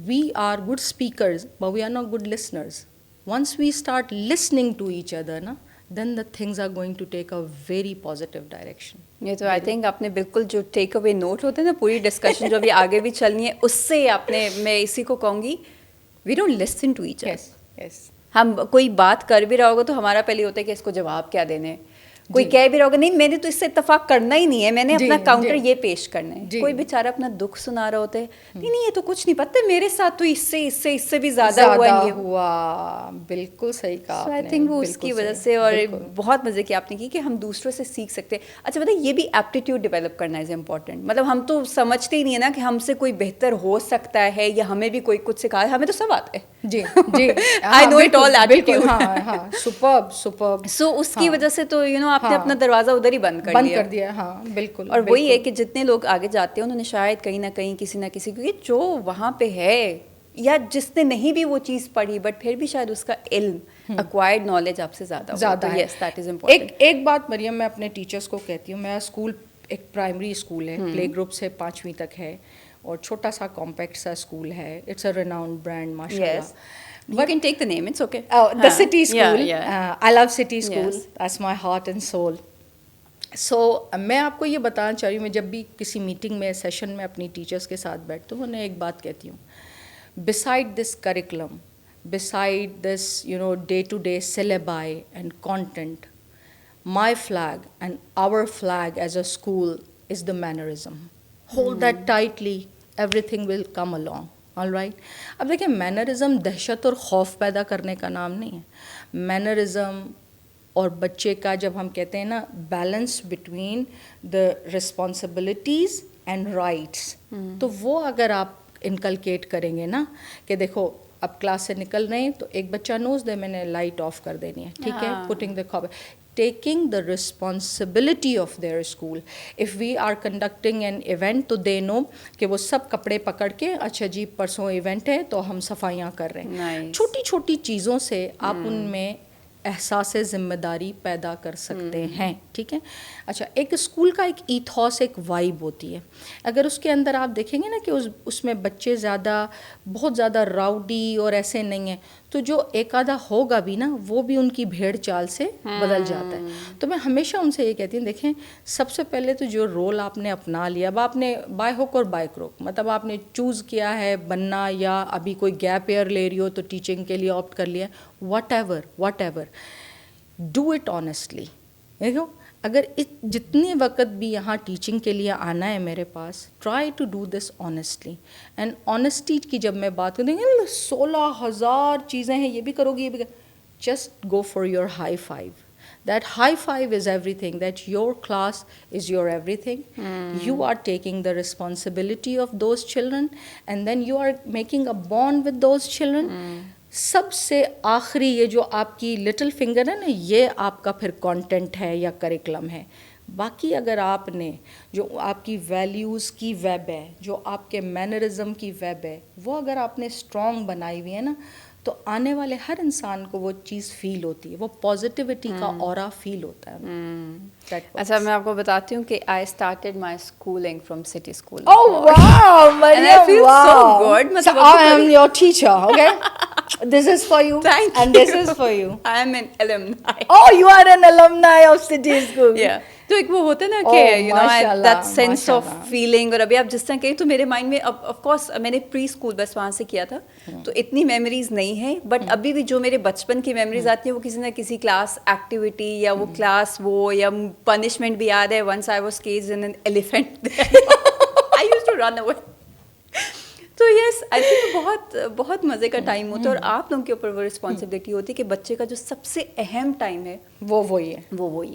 Speaker 1: we are good speakers but we are not good listeners. once we start listening to each other na, then the things are going to take a very positive direction.
Speaker 2: یہ تو I think آپ نے بالکل جو ٹیک اوے note ہوتے ہیں نا پوری ڈسکشن جو ابھی آگے بھی چلنی ہے اس سے آپ نے, میں اسی کو کہوں گی, we don't listen to each other.
Speaker 1: Yes.
Speaker 2: ہم کوئی بات کر بھی رہا ہوگا تو ہمارا پہلے ہوتا ہے کہ اس کو جواب کیا دینے, کوئی کہہ بھی رہا ہوگا نہیں میں نے تو اس سے اتفاق کرنا ہی نہیں ہے, میں نے اپنا کاؤنٹر یہ پیش کرنا ہے. کوئی بیچارہ اپنا دکھ سنا رہا ہوتا ہے, نہیں یہ تو کچھ نہیں پتہ میرے ساتھ تو اس سے بھی زیادہ
Speaker 1: ہوا. بالکل صحیح کہا.
Speaker 2: آئی تھنک وہ اس کی وجہ سے, اور بہت مزے کی آپ نے کی کہ ہم دوسروں سے سیکھ سکتے ہیں. اچھا بتائیے یہ بھی ایپٹیٹیوڈ ڈیولپ کرنا از امپورٹنٹ. مطلب ہم تو سمجھتے ہی نہیں ہے نا کہ ہم سے کوئی بہتر ہو سکتا ہے یا ہمیں بھی کوئی کچھ سکھا, ہمیں تو سب آتا ہے.
Speaker 1: جی جی,
Speaker 2: آئی نو اٹ آل ایٹیٹیوڈ.
Speaker 1: ہاں سپرب.
Speaker 2: سو اس کی وجہ سے تو یو نو آپ نے اپنا دروازہ ادھر ہی بند کر دیا.
Speaker 1: ہاں بالکل.
Speaker 2: اور وہی ہے کہ جتنے لوگ آگے جاتے ہیں انہوں نے شاید کہیں نہ کہیں کسی نہ کسی, کیونکہ جو وہاں پہ ہے یا جس نے نہیں بھی وہ چیز پڑھی بٹ پھر بھی شاید اس کا علم ایکوائرڈ نالج آپ سے زیادہ ہے. Yes that is important.
Speaker 1: ایک بات مریم میں اپنے ٹیچرس کو کہتی ہوں, میرا اسکول ایک پرائمری اسکول ہے, پلے گروپ سے 5ویں تک ہے, اور چھوٹا سا کمپیکٹ سا اسکول ہے. اٹس اے ریناؤنڈ برانڈ ماشاء اللہ.
Speaker 2: You can take the name, it's okay.
Speaker 1: The city school.
Speaker 2: Yeah.
Speaker 1: I love city school. Yes. That's my heart and soul. So میں آپ کو یہ بتانا چاہ رہی ہوں, میں جب بھی کسی میٹنگ میں سیشن میں اپنی ٹیچرس کے ساتھ بیٹھتی ہوں, انہیں ایک بات کہتی ہوں, beside this curriculum, beside this day-to-day syllabi and content, my flag and our flag as a school is the mannerism. Hold that tightly, everything will come along. All right. اب دیکھیں مینرزم دہشت اور خوف پیدا کرنے کا نام نہیں ہے. مینرزم اور بچے کا جب ہم کہتے ہیں نا balance between the responsibilities and rights, تو وہ اگر آپ انکلکیٹ کریں گے نا کہ دیکھو اب کلاس سے نکل رہے ہیں تو ایک بچہ نوز دے میں نے لائٹ آف کر دینی ہے, ٹھیک ہے, putting the copper, taking the responsibility of their school. If we are conducting an event تو they know کہ وہ سب کپڑے پکڑ کے اچھا جی پرسوں ایونٹ ہے تو ہم صفائیاں کر رہے ہیں. چھوٹی چھوٹی چیزوں سے آپ ان میں احساس ذمہ داری پیدا کر سکتے ہیں, ٹھیک ہے. اچھا ایک اسکول کا ایک ایتھوس, ایک وائب ہوتی ہے. اگر اس کے اندر آپ دیکھیں گے نا کہ اس میں بچے بہت زیادہ راؤڈی اور ایسے نہیں ہیں, تو جو ایک آدھا ہوگا بھی نا وہ بھی ان کی بھیڑ چال سے بدل جاتا ہے. تو میں ہمیشہ ان سے یہ کہتی ہوں, دیکھیں سب سے پہلے تو جو رول آپ نے اپنا لیا, اب آپ نے بائی ہک اور بائی کروک, مطلب آپ نے چوز کیا ہے بننا یا ابھی کوئی گیپ ایئر لے رہی ہو تو ٹیچنگ کے لیے آپٹ کر لیا, what ever do it honestly. دیکھو اگر جتنے وقت بھی یہاں ٹیچنگ کے لیے آنا ہے میرے پاس, try to do this honestly. And honesty کی جب میں بات کروں گی 16,000 چیزیں ہیں, یہ بھی کرو گی, یہ بھی just go for your high five. That high five is everything, that your class is your everything. You are taking the responsibility of those children and then you are making a bond with those children. سب سے آخری یہ جو آپ کی little finger ہے نا, یہ آپ کا پھر کانٹینٹ ہے یا کریکلم ہے. باقی اگر آپ نے جو آپ کی ویلیوز کی ویب ہے, جو آپ کے مینرزم کی ویب ہے, وہ اگر آپ نے اسٹرانگ بنائی ہوئی ہے نا, تو آنے والے ہر انسان کو وہ چیز فیل ہوتی ہے, وہ پازیٹیوٹی کا اورا فیل ہوتا ہے.
Speaker 2: اچھا میں آپ کو بتاتی ہوں کہ I started my schooling from city school.
Speaker 1: Oh wow,
Speaker 2: and I feel so good.
Speaker 1: So I am your teacher, okay? This is for you.
Speaker 2: Thank you.
Speaker 1: And this is for you.
Speaker 2: I am an alumni.
Speaker 1: Oh, you are an alumni of City School.
Speaker 2: Yeah. تو ایک وہ ہوتا ہے نا کہ that sense of feeling. اور ابھی آپ جس طرح کہیں تو میرے مائنڈ میں آف کورس میں نے پری اسکول بس وہاں سے کیا تھا, تو اتنی میموریز نہیں ہیں, بٹ ابھی بھی جو میرے بچپن کی میموریز آتی ہیں وہ کسی نہ کسی کلاس ایکٹیویٹی یا وہ کلاس وہ یا پنشمنٹ بھی یاد ہے. Once I was caged in an elephant, I used to run away. تو یس آئی تھنک بہت مزے کا ٹائم ہوتا ہے, اور آپ لوگوں کے اوپر وہ رسپانسبلٹی ہوتی ہے کہ بچے کا جو سب سے اہم ٹائم ہے
Speaker 1: وہی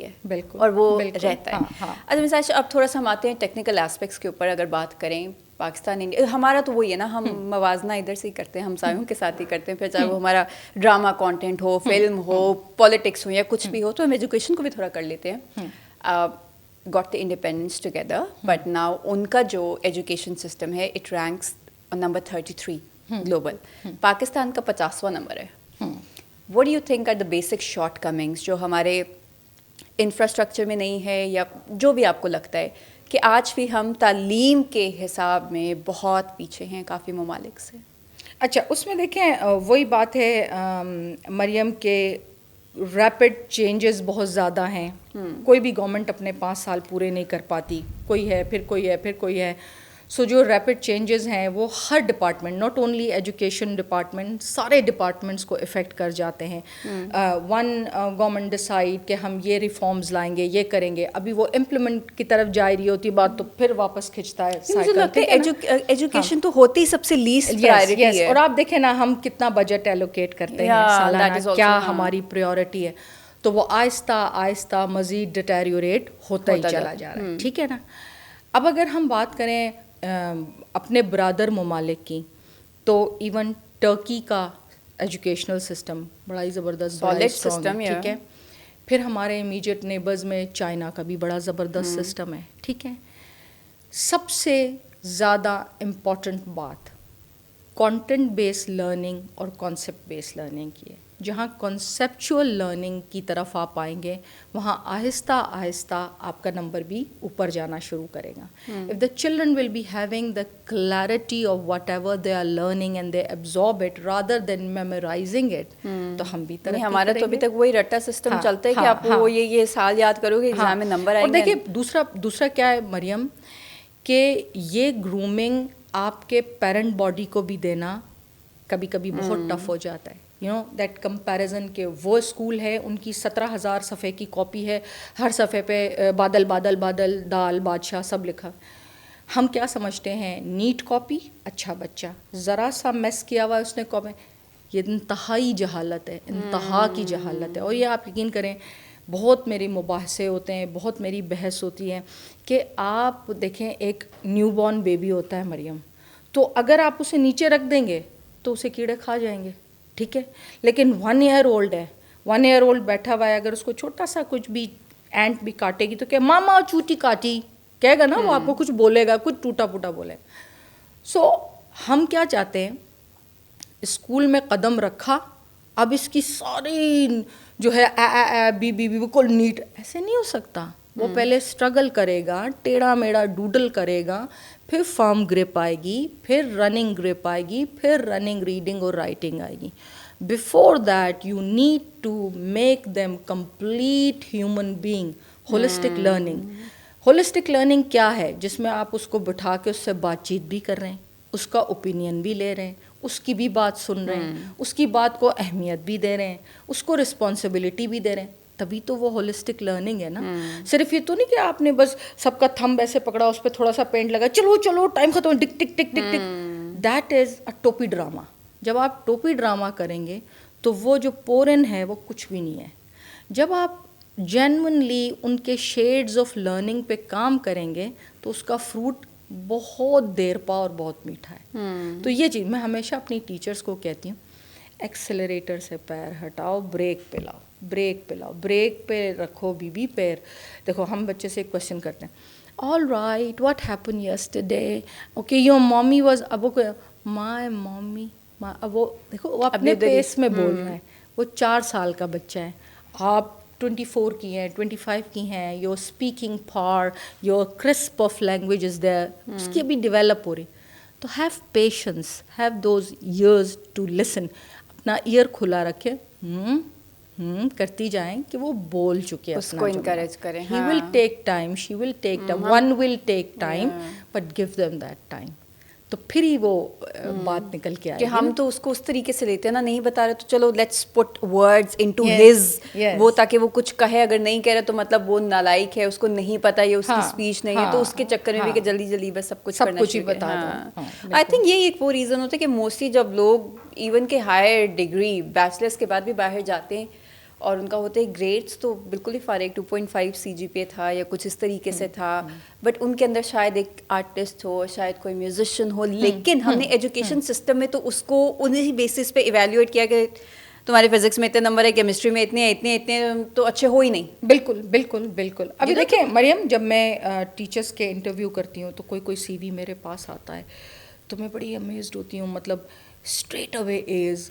Speaker 1: ہے.
Speaker 2: بالکل, اور وہ رہتا ہے. اچھا مثال اب تھوڑا سا ہم آتے ہیں ٹیکنیکل اسپیکٹس کے اوپر. اگر بات کریں پاکستان انڈیا, ہمارا تو وہی ہے نا, ہم موازنہ ادھر سے ہی کرتے ہیں, ہمسایوں کے ساتھ ہی کرتے ہیں, پھر چاہے وہ ہمارا ڈرامہ کانٹینٹ ہو, فلم ہو, پالیٹکس ہو یا کچھ بھی ہو, تو ہم ایجوکیشن کو بھی تھوڑا کر لیتے ہیں. Got the independence together, but now ان کا جو ایجوکیشن سسٹم ہے it ranks number 33 global. Pakistan کا 50واں نمبر ہے. What do you think are the basic shortcomings جو ہمارے انفراسٹرکچر میں نہیں ہے, یا جو بھی آپ کو لگتا ہے کہ آج بھی ہم تعلیم کے حساب میں بہت پیچھے ہیں کافی ممالک سے؟
Speaker 1: اچھا اس میں دیکھیں وہی بات ہے مریم کے ریپڈ چینجز بہت زیادہ ہیں. کوئی بھی گورنمنٹ اپنے 5 سال پورے نہیں کر پاتی, کوئی ہے پھر کوئی ہے پھر کوئی ہے. سو جو ریپڈ چینجز ہیں وہ ہر department, not only education department, سارے ڈپارٹمنٹس کو افیکٹ کر جاتے ہیں. ون گورنمنٹ ڈسائڈ کہ ہم یہ ریفارمز لائیں گے, یہ کریں گے, ابھی وہ امپلیمنٹ کی طرف جا رہی ہوتی بات تو پھر واپس کھنچتا ہے سائیکل.
Speaker 2: ایجوکیشن تو ہوتی سب سے لیسٹ پرائرٹی ہے.
Speaker 1: اور آپ دیکھیں نا ہم کتنا بجٹ ایلوکیٹ کرتے ہیں سالانہ, کیا ہماری پریورٹی ہے, تو وہ آہستہ آہستہ مزید ڈیٹیریوریٹ ہوتا ہی چلا جا رہا ہے. ٹھیک ہے نا. اب اگر ہم بات کریں اپنے برادر ممالک کی, تو ایون ٹرکی کا ایجوکیشنل سسٹم بڑا ہی زبردست, بڑا اسٹرانگ ہے. ٹھیک ہے. پھر ہمارے امیجیٹ نیبرز میں چائنا کا بھی بڑا زبردست سسٹم ہے. ٹھیک ہے. سب سے زیادہ امپورٹنٹ بات کانٹینٹ بیس لرننگ اور کانسیپٹ بیس لرننگ کی ہے. جہاں کنسیپچول لرننگ کی طرف آپ آئیں گے وہاں آہستہ آہستہ آپ کا نمبر بھی اوپر جانا شروع کرے گا. If the children will be having the clarity of whatever they are learning and they absorb it rather than memorising it, تو ہم بھی ترقی
Speaker 2: ہمارا تو ابھی تک وہی رٹا سسٹم چلتا ہے کہ آپ وہ یہ سال یاد کرو گے ایگزام میں نمبر آئیں گے.
Speaker 1: اور دیکھیے دوسرا کیا ہے مریم, کہ یہ گرومنگ آپ کے پیرنٹ باڈی کو بھی دینا کبھی کبھی بہت ٹف ہو جاتا ہے. یو نو دیٹ کمپیریزن کہ وہ اسکول ہے ان کی 17,000 صفحے کی کاپی ہے, ہر صفحے پہ بادل بادل بادل دال بادشاہ سب لکھا. ہم کیا سمجھتے ہیں, نیٹ کاپی اچھا بچہ, ذرا سا میس کیا ہوا اس نے کاپی, یہ انتہائی جہالت ہے, انتہا کی جہالت ہے. اور یہ آپ یقین کریں بہت میری مباحثے ہوتے ہیں, بہت میری بحث ہوتی ہے کہ آپ دیکھیں ایک نیو بورن بیبی ہوتا ہے مریم, تو اگر آپ اسے نیچے رکھ دیں گے تو اسے کیڑے کھا جائیں گے. ٹھیک ہے. لیکن 1 ایئر اولڈ ہے, 1 ایئر اولڈ بیٹھا ہوا ہے, اگر اس کو چھوٹا سا کچھ بھی اینٹ بھی کاٹے گی تو کہ ماما چوٹی کاٹی کہے گا نا, وہ آپ کو کچھ بولے گا, کچھ ٹوٹا پوٹا بولے. سو ہم کیا چاہتے ہیں, اسکول میں قدم رکھا, اب اس کی ساری جو ہے بی بالکل نیٹ, ایسے نہیں ہو سکتا. وہ پہلے اسٹرگل کرے گا, ٹیڑھا میڑا ڈوڈل کرے گا, پھر فارم گرپ آئے گی, پھر رننگ گرپ آئے گی, پھر رننگ ریڈنگ اور رائٹنگ آئے گی. Before that you need to make them complete human being. Holistic learning, holistic learning کیا ہے, جس میں آپ اس کو بٹھا کے اس سے بات چیت بھی کر رہے ہیں, اس کا اوپینین بھی لے رہے ہیں, اس کی بھی بات سن رہے ہیں, اس کی بات کو اہمیت بھی دے رہے ہیں, اس کو رسپانسبلٹی بھی دے رہے ہیں, تبھی تو وہ ہولسٹک لرننگ ہے نا. صرف یہ تو نہیں کہ آپ نے بس سب کا تھمب ایسے پکڑا, اس پہ تھوڑا سا پینٹ لگا, چلو چلو ٹائم ختم, ٹک ٹک ٹک ٹک ٹک. دیٹ از اے ٹوپی ڈرامہ. جب آپ ٹوپی ڈرامہ کریں گے تو وہ جو پورن ہے وہ کچھ بھی نہیں ہے. جب آپ جینونلی ان کے شیڈز آف لرننگ پہ کام کریں گے تو اس کا فروٹ بہت دیر پا اور بہت میٹھا ہے. تو یہ چیز میں ہمیشہ اپنی ٹیچرس کو کہتی ہوں, ایکسلریٹر سے پیر ہٹاؤ, بریک پہ لاؤ, بریک پہ لاؤ, بریک پہ رکھو بی پیر. دیکھو ہم بچے سے ایک کوشچن کرتے ہیں, all right what happen yesterday, okay your mummy was, اب وہ مائی مامی, اب وہ دیکھو وہ اپنے پیس میں بول رہا ہے, وہ 4 سال کا بچہ ہے, آپ 24 کی ہیں, 25 کی ہیں, your speaking par, your crisp of language is there, اس کی ابھی ڈیولپ ہو رہی. تو have patience, have those ears to listen. اپنا ایئر کھلا رکھے, کرتی جائیں کہ وہ بول چکے,
Speaker 2: اس کو انکریج کریں.
Speaker 1: He will take time, she will take time, one will take time, but give them that time. تو پھر ہی وہ بات نکل کے آئے
Speaker 2: کہ ہم تو اس کو اس طریقے سے لیتے ہیں نا, نہیں بتا رہے تو چلو let's put words into his, وہ تاکہ وہ کچھ کہے, اگر نہیں کہہ رہے تو مطلب وہ نالائق ہے, اس کو نہیں پتہ, یہ اس کی اسپیچ نہیں ہے, تو اس کے چکر میں بھی کہ جلدی جلدی بس سب کچھ کرنا
Speaker 1: ہی بتا دو.
Speaker 2: آئی تھنک یہی ایک وہ ریزن ہوتا ہے کہ موسٹلی جب لوگ ایون کہ ہائر ڈگری بیچلرس کے بعد بھی باہر جاتے ہیں اور ان کا ہوتا ہے گریڈس تو بالکل ہی فارغ, 2.5 CGPA تھا یا کچھ اس طریقے سے تھا, بٹ ان کے اندر شاید ایک آرٹسٹ ہو, شاید کوئی میوزیشین ہو, لیکن ہم نے ایجوکیشن سسٹم میں تو اس کو انہی بیسس پہ ایویلیویٹ کیا کہ تمہارے فزکس میں اتنے نمبر ہے, کیمسٹری میں اتنے تو اچھے ہو ہی نہیں.
Speaker 1: بالکل بالکل بالکل. ابھی دیکھیں مریم, جب میں ٹیچرس کے انٹرویو کرتی ہوں تو کوئی CV میرے پاس آتا ہے تو میں بڑی امیزڈ ہوتی ہوں, مطلب اسٹریٹ اوے ایز.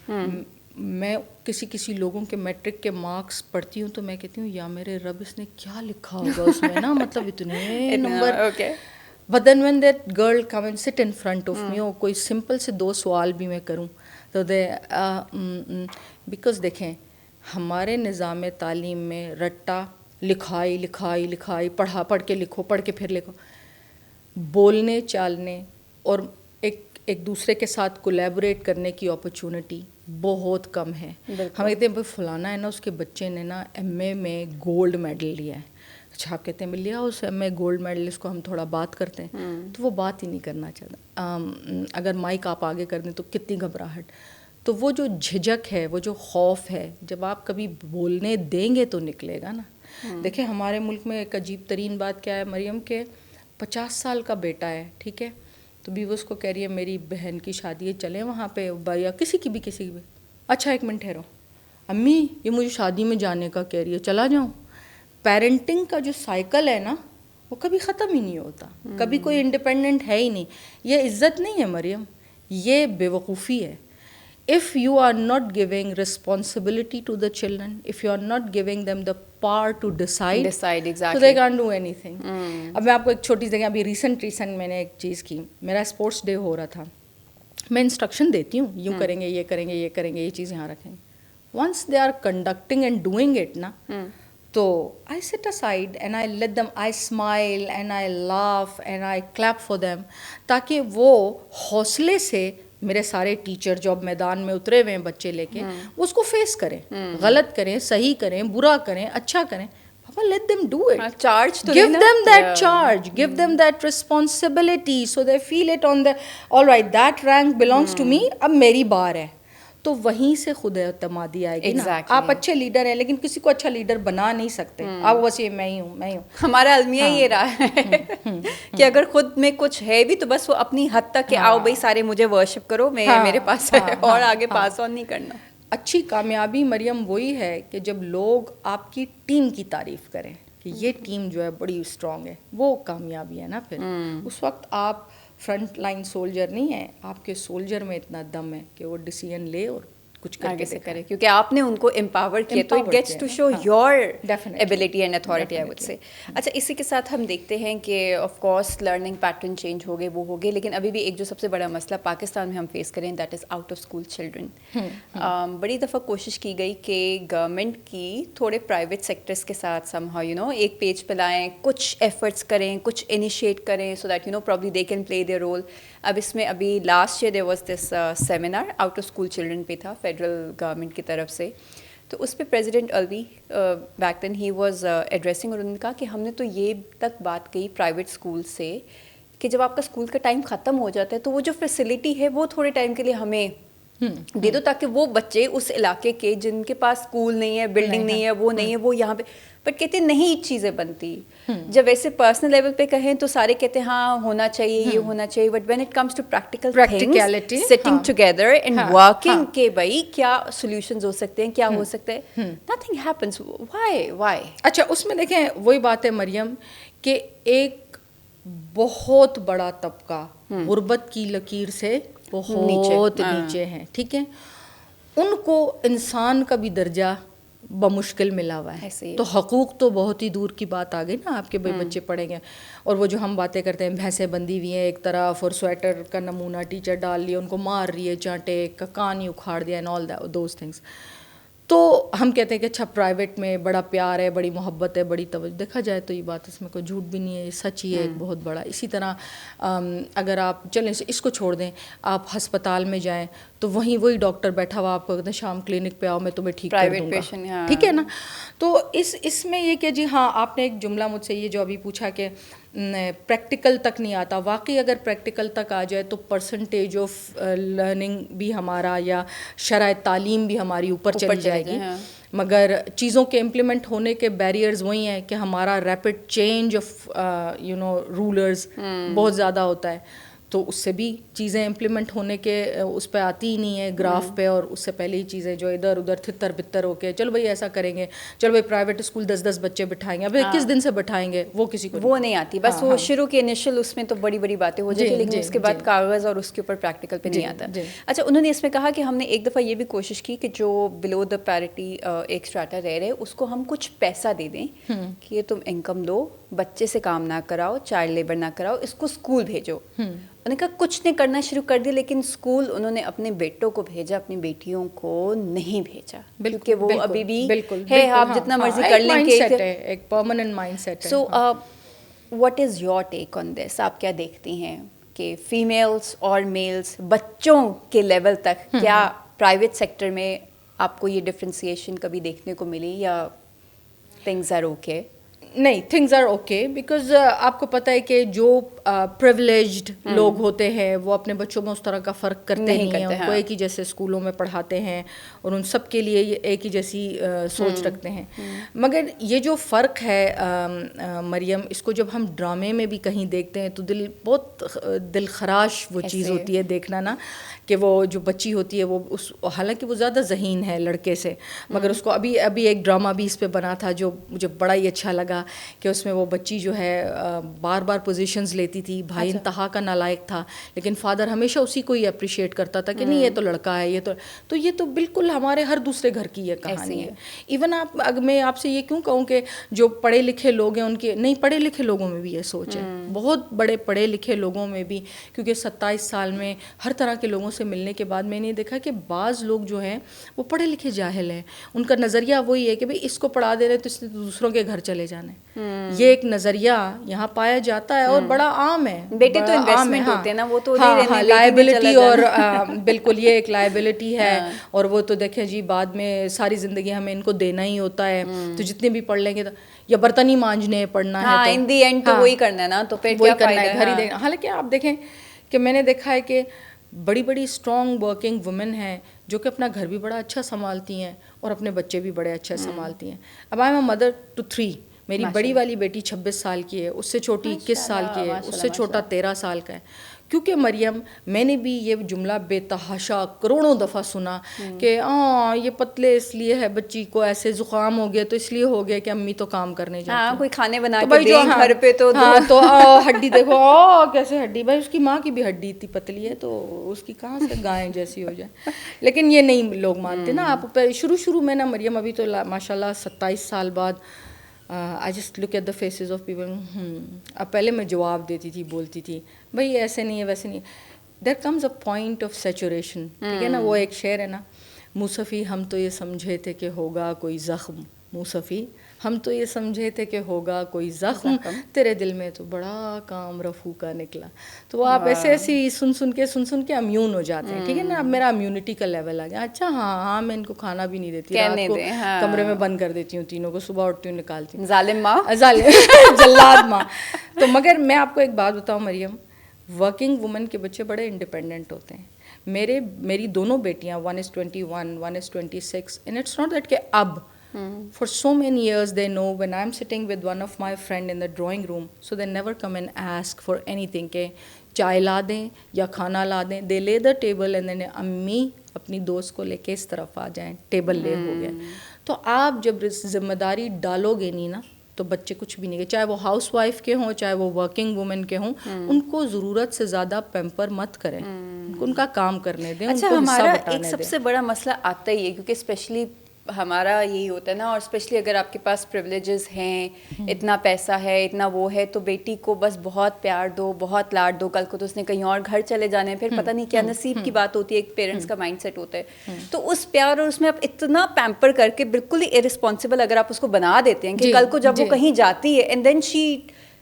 Speaker 1: میں کسی لوگوں کے میٹرک کے مارکس پڑھتی ہوں تو میں کہتی ہوں یا میرے رب اس نے کیا لکھا ہوگا اس میں نا, مطلب اتنے number. But then when that girl come and sit in front of me, اور کوئی سمپل سے 2 سوال بھی میں کروں تو بیکاز دیکھیں ہمارے نظام تعلیم میں رٹا لکھائی لکھائی لکھائی، پڑھ کے لکھو، پڑھ کے پھر لکھو، بولنے چالنے اور ایک دوسرے کے ساتھ کولیبوریٹ کرنے کی اپرچونٹی بہت کم ہے. ہم کہتے ہیں بھائی فلانا ہے نا، اس کے بچے نے نا MA میں گولڈ میڈل لیا ہے. اچھا آپ کہتے ہیں لیا اس MA گولڈ میڈل، اس کو ہم تھوڑا بات کرتے ہیں، تو وہ بات ہی نہیں کرنا چاہتا. اگر مائک آپ آگے کر دیں تو کتنی گھبراہٹ. تو وہ جو جھجک ہے، وہ جو خوف ہے، جب آپ کبھی بولنے دیں گے تو نکلے گا نا. دیکھیں ہمارے ملک میں ایک عجیب ترین بات کیا ہے مریم، کہ 50 سال کا بیٹا ہے، ٹھیک ہے، تو بھی وہ اس کو کہہ رہی ہے میری بہن کی شادی ہے، چلیں وہاں پہ، یا کسی کی بھی. اچھا ایک منٹ ٹھہرو، امی یہ مجھے شادی میں جانے کا کہہ رہی ہے، چلا جاؤں. پیرنٹنگ کا جو سائیکل ہے نا وہ کبھی ختم ہی نہیں ہوتا، کبھی کوئی انڈیپینڈنٹ ہے ہی نہیں. یہ عزت نہیں ہے مریم، یہ بے وقوفی ہے. If you are not giving responsibility to the children, if you are not giving them the power to decide exactly. So they can't do anything. اب میں آپ کو ایک چھوٹی سی جگہ، ابھی ریسنٹ میں نے ایک چیز کی، میرا اسپورٹس ڈے ہو رہا تھا، میں انسٹرکشن دیتی ہوں یوں کریں گے، یہ کریں گے، یہ کریں گے، یہ چیز یہاں رکھیں گے. once they are conducting and doing it نا، تو I sit aside and I let them, I smile and I laugh and I clap for them، تاکہ وہ حوصلے سے میرے سارے ٹیچر جو اب میدان میں اترے ہوئے ہیں بچے لے کے، وہ اس کو فیس کریں، غلط کریں، صحیح کریں، برا کریں، اچھا کریں. Papa, let them do it. Give them that charge. Give them that responsibility so they feel it on the, all right, that rank belongs to me, اب میری بار ہے. تو وہیں سے خود اعتمادی آئے گی نا. آپ اچھے لیڈر ہیں لیکن کسی کو اچھا لیڈر بنا نہیں سکتے. آپ بس یہ میں ہی ہوں.
Speaker 2: ہمارا المیہ یہ رہا ہے کہ اگر خود میں کچھ ہے بھی تو بس وہ اپنی حد تک کہ آؤ بھائی سارے مجھے ورشپ کرو، میرے پاس ہے، اور آگے پاس آن نہیں کرنا.
Speaker 1: اچھی کامیابی مریم وہی ہے کہ جب لوگ آپ کی ٹیم کی تعریف کریں کہ یہ ٹیم جو ہے بڑی اسٹرانگ ہے، وہ کامیابی ہے نا. پھر اس وقت آپ فرنٹ لائن سولجر نہیں ہیں، آپ کے سولجر میں اتنا دم ہے کہ وہ ڈیسیژن لے اور کچھ
Speaker 2: آگے سے کرے، کیونکہ آپ نے ان کو امپاور کیا، تو it gets to show your ability and authority I would say. اچھا اسی کے ساتھ ہم دیکھتے ہیں کہ of course learning pattern change ہو گئے، وہ ہو گئے، لیکن ابھی بھی ایک جو سب سے بڑا مسئلہ پاکستان میں ہم فیس کریں that is out of school children. بڑی دفعہ کوشش کی گئی کہ گورنمنٹ کی تھوڑے پرائیویٹ سیکٹرس کے ساتھ سم ہاؤ یو نو ایک پیج پہ لائیں، کچھ ایفرٹس کریں، کچھ انیشیٹ کریں so that you know probably they can play their role. اب اس میں ابھی last year there was this seminar out of school children پہ تھا فیڈرل گورنمنٹ کی طرف سے. تو اس پہ president Alvi back then he was addressing, اور انہوں نے کہا کہ ہم نے تو یہ تک بات کہی پرائیویٹ اسکول سے کہ جب آپ کا اسکول کا ٹائم ختم ہو جاتا ہے تو وہ جو فیسلٹی ہے وہ تھوڑے ٹائم کے لیے ہمیں دے دو، تاکہ وہ بچے اس علاقے کے جن کے پاس اسکول نہیں ہے، بلڈنگ نہیں ہے، وہ نہیں ہے، وہ یہاں پہ. بٹ کہتے ہیں نہیں چیزیں بنتی. جب ایسے پرسنل لیول پہ کہیں تو سارے کہتے ہیں ہاں ہونا چاہیے، یہ ہونا چاہیے. But when it comes to practicality, sitting together and working کہ بھائی کیا سولوشنز ہو سکتے ہیں، کیا ہو سکتا ہے، نتھنگ ہیپنس. وائی؟
Speaker 1: اچھا اس میں دیکھیں وہی بات ہے مریم کہ ایک بہت بڑا طبقہ غربت کی لکیر سے بہت نیچے ہیں، ٹھیک ہے، ان کو انسان کا بھی درجہ بمشکل ملا ہوا ہے. تو حقوق تو بہت ہی دور کی بات آ گئی نا. آپ کے بھائی بچے پڑھیں گے، اور وہ جو ہم باتیں کرتے ہیں بھینسیں بندھی ہوئی ہیں ایک طرف، اور سویٹر کا نمونہ ٹیچر ڈال لیا، ان کو مار رہی ہے چانٹے، کان ہی اکھاڑ دیا، اینڈ آل دوز تھنگس. تو ہم کہتے ہیں کہ اچھا پرائیویٹ میں بڑا پیار ہے، بڑی محبت ہے، بڑی توجہ. دیکھا جائے تو یہ بات اس میں کوئی جھوٹ بھی نہیں ہے، یہ سچ ہی ہے ایک بہت بڑا. اسی طرح اگر آپ چلیں اس کو چھوڑ دیں، آپ ہسپتال میں جائیں تو وہی ڈاکٹر بیٹھا ہوا آپ کو کہتے ہیں شام کلینک پہ آؤ میں تمہیں ٹھیک کر دوں گا، ٹھیک ہے نا. تو اس میں یہ کہ جی ہاں آپ نے ایک جملہ مجھ سے یہ جو ابھی پوچھا کہ پریکٹیکل تک نہیں آتا. واقعی اگر پریکٹیکل تک آ جائے تو پرسنٹیج آف لرننگ بھی ہمارا یا شرائط تعلیم بھی ہماری اوپر چلی جائے گی. مگر چیزوں کے امپلیمنٹ ہونے کے بیریئرز وہی ہیں کہ ہمارا rapid change of you know rulers بہت زیادہ ہوتا ہے. تو اس سے بھی چیزیں امپلیمنٹ ہونے کے اس پہ آتی ہی نہیں ہے گراف پہ. اور اس سے پہلے ہی چیزیں جو ادھر ادھر تھتر بتر ہو کے چلو بھائی ایسا کریں گے، چلو بھائی پرائیویٹ اسکول 10 بچے بٹھائیں گے. اب 21 دن سے بٹھائیں گے، وہ کسی کو
Speaker 2: وہ نہیں آتی. بس وہ شروع کے انیشل اس میں تو بڑی بڑی باتیں ہو جاتی ہیں، لیکن اس کے بعد کاغذ اور اس کے اوپر پریکٹیکل پہ نہیں آتا. اچھا انہوں نے اس میں کہا کہ ہم نے ایک دفعہ یہ بھی کوشش کی کہ جو بلو دا پیرٹی ایک اسٹراٹا رہ رہے اس کو ہم کچھ پیسہ دے دیں کہ تم انکم لو بچے سے کام نہ کراؤ, چائلڈ لیبر نہ کراؤ, اس کو اسکول بھیجو. انہوں نے کہا کچھ نے کرنا شروع کر دیا, لیکن اسکول انہوں نے اپنے بیٹوں کو بھیجا, اپنی بیٹیوں کو نہیں بھیجا, کیونکہ وہ ابھی بھی ہے آپ جتنا مرضی کر لیں کہ
Speaker 1: ایک پرماننٹ مائنڈ سیٹ ہے.
Speaker 2: So what is your take on this? آپ کیا دیکھتی ہیں کہ فیمیلس اور میلس بچوں کے لیول تک کیا پرائیویٹ سیکٹر میں آپ کو یہ ڈفرینسیشن کبھی دیکھنے کو ملی, یا تھنگز آر اوکے؟
Speaker 1: نہیں, تھنگز آر اوکے, بیکاز آپ کو پتہ ہے کہ جو پریولیجڈ لوگ ہوتے ہیں وہ اپنے بچوں میں اس طرح کا فرق کرتے نہیں ہیں, ان کو ایک ہی جیسے اسکولوں میں پڑھاتے ہیں اور ان سب کے لیے ایک ہی جیسی سوچ رکھتے ہیں. مگر یہ جو فرق ہے مریم, اس کو جب ہم ڈرامے میں بھی کہیں دیکھتے ہیں تو بہت دل خراش وہ چیز ہوتی ہے دیکھنا نا, کہ وہ جو بچی ہوتی ہے وہ حالانکہ وہ زیادہ ذہین ہے لڑکے سے, مگر اس کو ابھی ایک ڈرامہ بھی اس پہ بنا تھا جو مجھے بڑا ہی اچھا لگا, کہ اس میں وہ بچی جو ہے بار بار پوزیشنز لیتی تھی, بھائی انتہا کا نالائق تھا, لیکن فادر ہمیشہ اسی کو ہی اپریشیٹ کرتا تھا کہ نہیں یہ تو لڑکا ہے, یہ تو بالکل ہمارے ہر دوسرے گھر کی یہ کہانی ہے. ایون میں آپ سے یہ کیوں کہوں کہ جو پڑھے لکھے لوگ ہیں ان کے, نہیں پڑھے لکھے لوگوں میں بھی یہ سوچ ہے, بہت بڑے پڑھے لکھے لوگوں میں بھی, کیونکہ 27 سال میں ہر طرح کے لوگوں سے ملنے کے بعد میں نے دیکھا کہ بعض لوگ جو ہیں وہ پڑھے لکھے جاہل ہیں, ان کا نظریہ وہی ہے کہ بھائی اس کو پڑھا دے رہے تو اس نے دوسروں کے گھر چلے جانا ہے. یہ ایک نظریہ یہاں پایا جاتا ہے اور بڑا عام ہے.
Speaker 2: بیٹے تو انویسٹمنٹ ہوتے ہیں نا, وہ تو
Speaker 1: لائبلٹی, اور بالکل یہ ایک لائبلٹی ہے, اور وہ تو دیکھیں جی بعد میں ساری زندگی ہمیں ان کو دینا ہی ہوتا ہے, تو جتنے بھی پڑھ لیں گے تو یا برتن ہی مانجنے پڑھنا ہے,
Speaker 2: ان دی اینڈ تو وہی کرنا ہے نا, تو پھر
Speaker 1: وہی کرنا ہے, گھر ہی دینا. حالانکہ آپ دیکھیں کہ میں نے دیکھا ہے کہ بڑی بڑی اسٹرانگ ورکنگ وومن ہیں جو کہ اپنا گھر بھی بڑا اچھا سنبھالتی ہیں اور اپنے بچے بھی بڑے اچھا سنبھالتی ہیں. اب I am a mother to 3. میری بڑی والی بیٹی 26 سال کی ہے, اس سے چھوٹی 21 سال کی ہے, اس سے چھوٹا 13 سال کا ہے. کیونکہ مریم, میں نے بھی یہ جملہ بے تحاشا کروڑوں دفعہ سنا کہ یہ پتلے اس لیے ہے, بچی کو ایسے زکام ہو گیا تو اس لیے ہو گیا کہ امی تو کام کرنے جاتی ہیں,
Speaker 2: کوئی کھانے بنا کے دیں گھر پہ
Speaker 1: تو ہڈی دیکھو کیسے ہڈی, بھائی اس کی ماں کی بھی ہڈی اتنی پتلی ہے تو اس کی کہاں سے گائیں جیسی ہو جائے. لیکن یہ نہیں لوگ مانتے نا. آپ شروع میں نا مریم, ابھی تو ماشاء اللہ 27 سال بعد I just look at the faces of people. اب پہلے میں جواب دیتی تھی, بولتی تھی بھائی ایسے نہیں ہے ویسے نہیں. There comes a point of saturation. ٹھیک ہے نا, وہ ایک شعر ہے نا, موسفی ہم تو یہ سمجھے تھے کہ ہوگا کوئی زخم, موسفی ہم تو یہ سمجھے تھے کہ ہوگا کوئی زخم, تیرے دل میں تو بڑا کام رفو کا نکلا. تو آپ ایسے سن کے امیون ہو جاتے ہیں. ٹھیک ہے نا, اب میرا امیونٹی کا لیول آ گیا. اچھا ہاں میں ان کو کھانا بھی نہیں دیتی, رات کو کمرے میں بند کر دیتی ہوں تینوں کو, صبح اٹھتی ہوں نکالتی ہوں.
Speaker 2: ظالم ماں,
Speaker 1: جلاد ماں. تو مگر میں آپ کو ایک بات بتاؤں مریم, ورکنگ وومن کے بچے بڑے انڈیپینڈنٹ ہوتے ہیں. میری دونوں بیٹیاں, 1 is 21, 1 is 26, and it's not that کہ اب for so many years they know when I'm sitting with one of my friend in the drawing room, so they never come and ask for anything کہ چائے لا دیں یا کھانا لا دیں. they lay the table and then امی اپنی دوست کو لے کے اس طرف آ جائیں, ٹیبل لے ہو گیا. تو آپ جب ذمہ داری ڈالو گے نہیں نا تو بچے کچھ بھی نہیں, چاہے وہ ہاؤس وائف کے ہوں چاہے وہ ورکنگ وومن کے ہوں, ان کو ضرورت سے زیادہ پیمپر مت کریں, ان کا کام کرنے دیں.
Speaker 2: اچھا, ہمارا ایک سب سے بڑا مسئلہ آتا ہی ہے, کیونکہ اسپیشلی ہمارا یہی ہوتا ہے نا, اور اسپیشلی اگر آپ کے پاس پریولیجز ہیں, اتنا پیسہ ہے, اتنا وہ ہے, تو بیٹی کو بس بہت پیار دو, بہت لاڈ دو, کل کو تو اس نے کہیں اور گھر چلے جانے, پھر پتہ نہیں کیا نصیب کی بات ہوتی ہے, ایک پیرنٹس کا مائنڈ سیٹ ہوتا ہے. تو اس پیار اور اس میں آپ اتنا پیمپر کر کے بالکل ہی ارسپانسبل اگر آپ اس کو بنا دیتے ہیں کہ کل کو جب وہ کہیں جاتی ہے and then she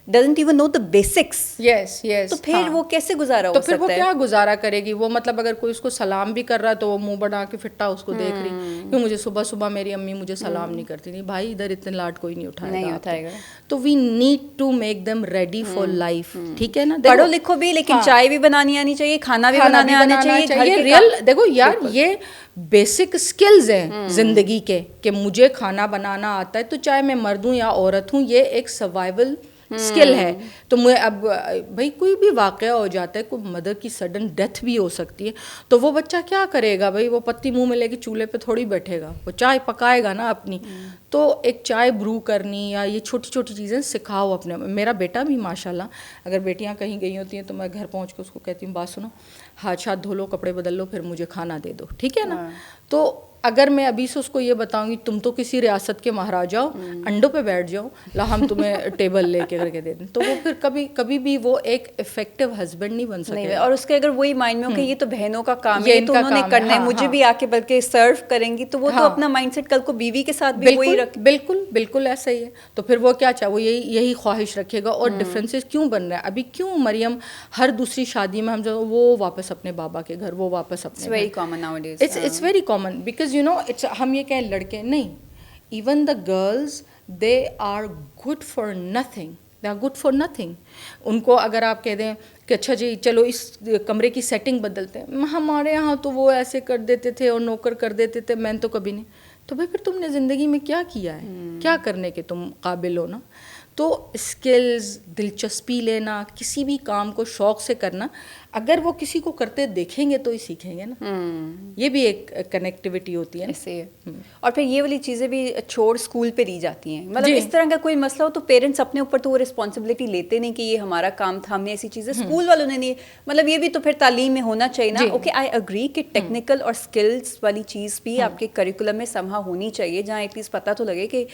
Speaker 2: doesn't even know the basics.
Speaker 1: Yes.
Speaker 2: تو پھر وہ کیسے گزارا ہو سکتا ہے؟
Speaker 1: تو پھر وہ کیا گزارا کرے گی وہ, مطلب اگر کوئی اس کو سلام بھی کر رہا ہے تو وہ منہ بنا کے پھٹا اس کو دیکھ رہی کہ مجھے صبح میری امی مجھے سلام نہیں کرتی. نہیں بھائی, ادھر اتنے لاڈ کوئی نہیں اٹھائے گا. تو we need to make them ready for life. ٹھیک ہے نا,
Speaker 2: پڑھو لکھو بھی, لیکن چائے بھی بنانی آنی چاہیے, کھانا بھی بنانے آنا چاہیے.
Speaker 1: ریئل دیکھو یار, یہ بیسک اسکلز ہیں زندگی کے, کہ مجھے کھانا بنانا آتا ہے, تو چاہے میں مرد ہوں یا عورت ہوں, یہ ایک سروائیول اسکل ہے. تو میں اب بھائی کوئی بھی واقعہ ہو جاتا ہے, کوئی مدر کی سڈن ڈیتھ بھی ہو سکتی ہے, تو وہ بچہ کیا کرے گا بھائی, وہ پتی منہ میں لے کے چولہے پہ تھوڑی بیٹھے گا, وہ چائے پکائے گا نا اپنی. تو ایک چائے برو کرنی یا یہ چھوٹی چھوٹی چیزیں سکھاؤ اپنے. میرا بیٹا بھی ماشاء اللہ, اگر بیٹیاں کہیں گئی ہوتی ہیں تو میں گھر پہنچ کے اس کو کہتی ہوں, بات سنو, ہاتھ دھو لو, کپڑے بدل لو, پھر مجھے کھانا دے دو. ٹھیک ہے نا. تو اگر میں ابھی سے اس کو یہ بتاؤں گی تم تو کسی ریاست کے مہاراجا ہو, انڈوں پہ بیٹھ جاؤ, لا ہم تمہیں ٹیبل لے کے کر کے دے دیں, تو وہ پھر کبھی بھی وہ ایک افیکٹو ہسبینڈ نہیں بن سکے.
Speaker 2: اور اس کے اگر وہی مائنڈ میں ہو کہ یہ تو بہنوں کا کام ہے, تو انہوں نے کرنا ہے, مجھے بھی آ کے بلکہ سرو کریں گی, تو وہ تو اپنا مائنڈ سیٹ کل کو بیوی کے ساتھ بھی وہی رکھ.
Speaker 1: بالکل ایسا ہی ہے. تو پھر وہ کیا چاہے, وہ یہی خواہش رکھے گا. اور ڈفرینسز کیوں بن رہے ہیں ابھی, کیوں مریم ہر دوسری شادی میں ہم جو وہ واپس اپنے بابا کے گھر, وہ واپس اپنے,
Speaker 2: very common nowadays.
Speaker 1: It's very common because you know ہم یہ کہیں لڑکے نہیں, even the girls they are good for nothing, they are good for nothing. ان کو اگر آپ کہہ دیں کہ اچھا جی چلو اس کمرے کی سیٹنگ بدلتے ہیں, ہمارے یہاں تو وہ ایسے کر دیتے تھے اور نوکر کر دیتے تھے, میں تو کبھی نہیں. تو بھائی پھر تم نے زندگی میں کیا کیا ہے, کیا کرنے کے تم قابل ہو نا. تو اسکلز, دلچسپی لینا, کسی بھی کام کو شوق سے کرنا, اگر وہ کسی کو کرتے دیکھیں گے تو ہی سیکھیں گے نا. یہ بھی ایک کنیکٹیوٹی ہوتی ہے
Speaker 2: ایسے. اور پھر یہ والی چیزیں بھی چھوڑ اسکول پہ دی جاتی ہیں, مطلب اس طرح کا کوئی مسئلہ ہو تو پیرنٹس اپنے اوپر تو وہ رسپانسبلٹی لیتے نہیں کہ یہ ہمارا کام تھا, ہم نے ایسی چیزیں اسکول والوں نے نہیں, مطلب یہ بھی تو پھر تعلیم میں ہونا چاہیے نا. اوکے آئی اگری کہ ٹیکنیکل اور اسکلس والی چیز بھی آپ کے کریکولم میں سمہا ہونی چاہیے, جہاں ایٹ لیسٹ پتہ تو لگے کہ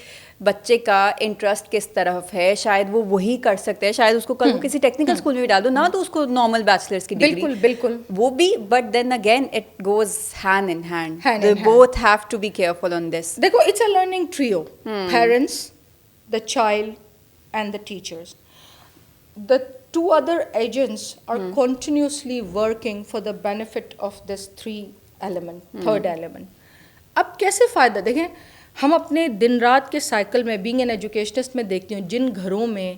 Speaker 2: بچے کا انٹرسٹ کس طرف ہے, شاید وہ وہی کر سکتے ہیں, شاید اس کو کل کسی ٹیکنیکل اسکول میں بھی ڈال دو, نہ تو اس کو نارمل بیچلرس کی ڈگری,
Speaker 1: بالکل
Speaker 2: وہ بھی, but then again it goes hand in hand, they both have to be careful on this.
Speaker 1: دیکھو it's a learning trio, parents, the child and the teachers. The two other agents are continuously working for the benefit of this third element. اب کیسے فائدہ دیکھیں, ہم اپنے دن رات کے cycle میں بینگ این ایجوکیشنسٹ میں دیکھتی ہوں, جن گھروں میں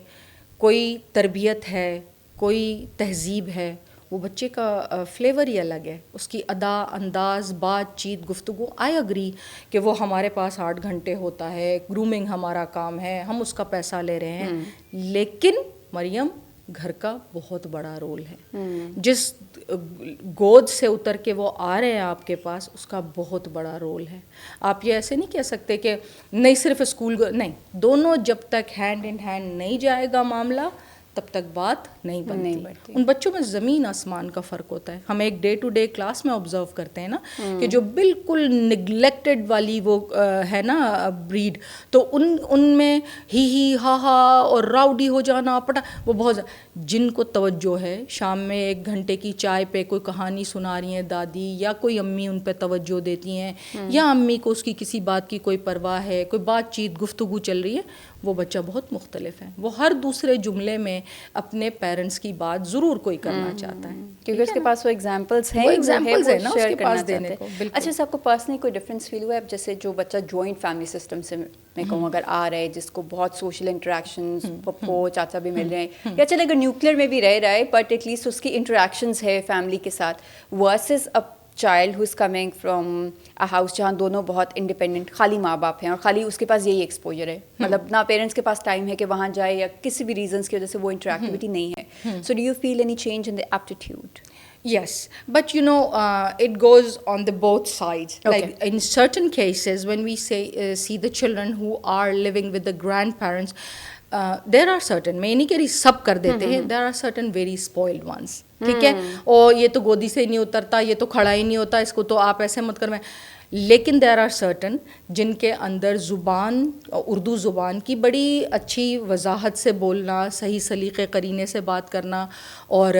Speaker 1: کوئی تربیت ہے, کوئی تہذیب ہے, وہ بچے کا فلیور ہی الگ ہے, اس کی ادا, انداز, بات چیت, گفتگو. آئی اگری کہ وہ ہمارے پاس 8 گھنٹے ہوتا ہے, گرومنگ ہمارا کام ہے, ہم اس کا پیسہ لے رہے ہیں, لیکن مریم گھر کا بہت بڑا رول ہے. جس گود سے اتر کے وہ آ رہے ہیں آپ کے پاس, اس کا بہت بڑا رول ہے. آپ یہ ایسے نہیں کہہ سکتے کہ نہیں صرف اسکول, نہیں, دونوں جب تک ہینڈ ان ہینڈ نہیں جائے گا معاملہ تب تک بات نہیں بنتی. ان بچوں میں زمین آسمان کا فرق ہوتا ہے. ہم ایک ڈے ٹو ڈے کلاس میں آبزرو کرتے ہیں نا کہ جو بالکل نگلیکٹڈ والی وہ ہے نا بریڈ, تو ان میں ہی ہا اور راؤڈی ہو جانا پٹا, وہ بہت, جن کو توجہ ہے شام میں 1 گھنٹے کی چائے پہ کوئی کہانی سنا رہی ہیں دادی, یا کوئی امی ان پہ توجہ دیتی ہیں, یا امی کو اس کی کسی بات کی کوئی پرواہ ہے, کوئی بات چیت گفتگو چل رہی ہے, وہ بچہ بہت مختلف ہے. وہ ہر دوسرے جملے میں اپنے پیرنٹس کی بات ضرور کوئی کرنا چاہتا ہے,
Speaker 2: کیونکہ اس کے پاس وہ ایگزامپلس ہیں,
Speaker 1: نا اس کے پاس دینے کو.
Speaker 2: اچھا, آپ کو پرسنلی کوئی ڈفرینس فیل ہوا ہے جیسے جو بچہ جوائنٹ فیملی سسٹم سے میں کہوں اگر آ رہا ہے, جس کو بہت سوشل انٹریکشنز, پپو چاچا بھی مل رہے ہیں, یا چلے اگر نیوکلیر میں بھی رہ رہا ہے بٹ ایٹ لیسٹ اس کی انٹریکشنز ہے فیملی کے ساتھ, versus a child who is coming from a house جہاں دونوں بہت انڈیپینڈنٹ, خالی ماں باپ ہیں اور خالی اس کے پاس یہی ایکسپوجر ہے, مطلب نہ پیرنٹس کے پاس ٹائم ہے کہ وہاں جائے, یا کسی بھی ریزنس کی وجہ سے وہ انٹریکٹیوٹی نہیں ہے. So do you feel any change in the aptitude?
Speaker 1: Yes, but you know, it goes on the both sides. Okay. Like in certain cases, when we see the children who are living with the grandparents, there are certain, میں نہیں کہہ رہی سب کر دیتے ہیں, there are certain very spoiled ones. ٹھیک ہے, اور یہ تو گودی سے نہیں اترتا, یہ تو کھڑا ہی نہیں ہوتا, اس کو تو آپ ایسے مت کروائیں. لیکن دیر آر سرٹن جن کے اندر زبان, اردو زبان کی بڑی اچھی وضاحت سے بولنا, صحیح سلیقے قرینے سے بات کرنا, اور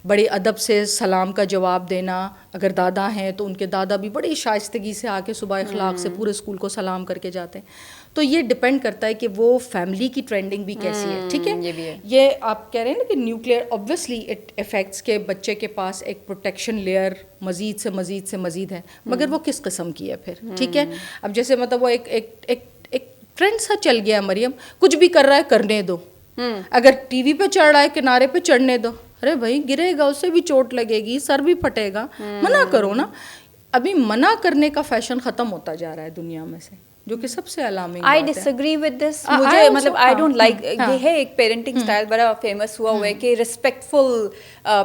Speaker 1: بڑے ادب سے سلام کا جواب دینا. اگر دادا ہیں تو ان کے دادا بھی بڑی شائستگی سے آ کے صبح اخلاق سے پورے اسکول کو سلام کر کے جاتے ہیں. تو یہ ڈپینڈ کرتا ہے کہ وہ فیملی کی ٹرینڈنگ بھی کیسی ہے. ٹھیک ہے, یہ آپ کہہ رہے ہیں نا کہ نیوکلیئر, obviously it affects کہ بچے کے پاس ایک پروٹیکشن لیئر مزید سے مزید ہے, مگر وہ کس قسم کی ہے پھر. ٹھیک ہے, اب جیسے مطلب وہ ایک ٹرینڈ سا چل گیا ہے, مریم کچھ بھی کر رہا ہے کرنے دو, اگر ٹی وی پہ چڑھ رہا ہے کنارے پہ چڑھنے دو, ارے بھائی گرے گا, اس سے بھی چوٹ لگے گی, سر بھی پھٹے گا, منع کرو نا. ابھی منع کرنے کا فیشن ختم ہوتا جا رہا ہے دنیا میں سے, جو کہ سب سے alarming
Speaker 2: I disagree with this. مجھے مطلب آئی ڈونٹ لائک, یہ ہے ایک پیرنٹنگ اسٹائل بڑا فیمس ہوا ہوا ہے کہ ریسپیکٹفل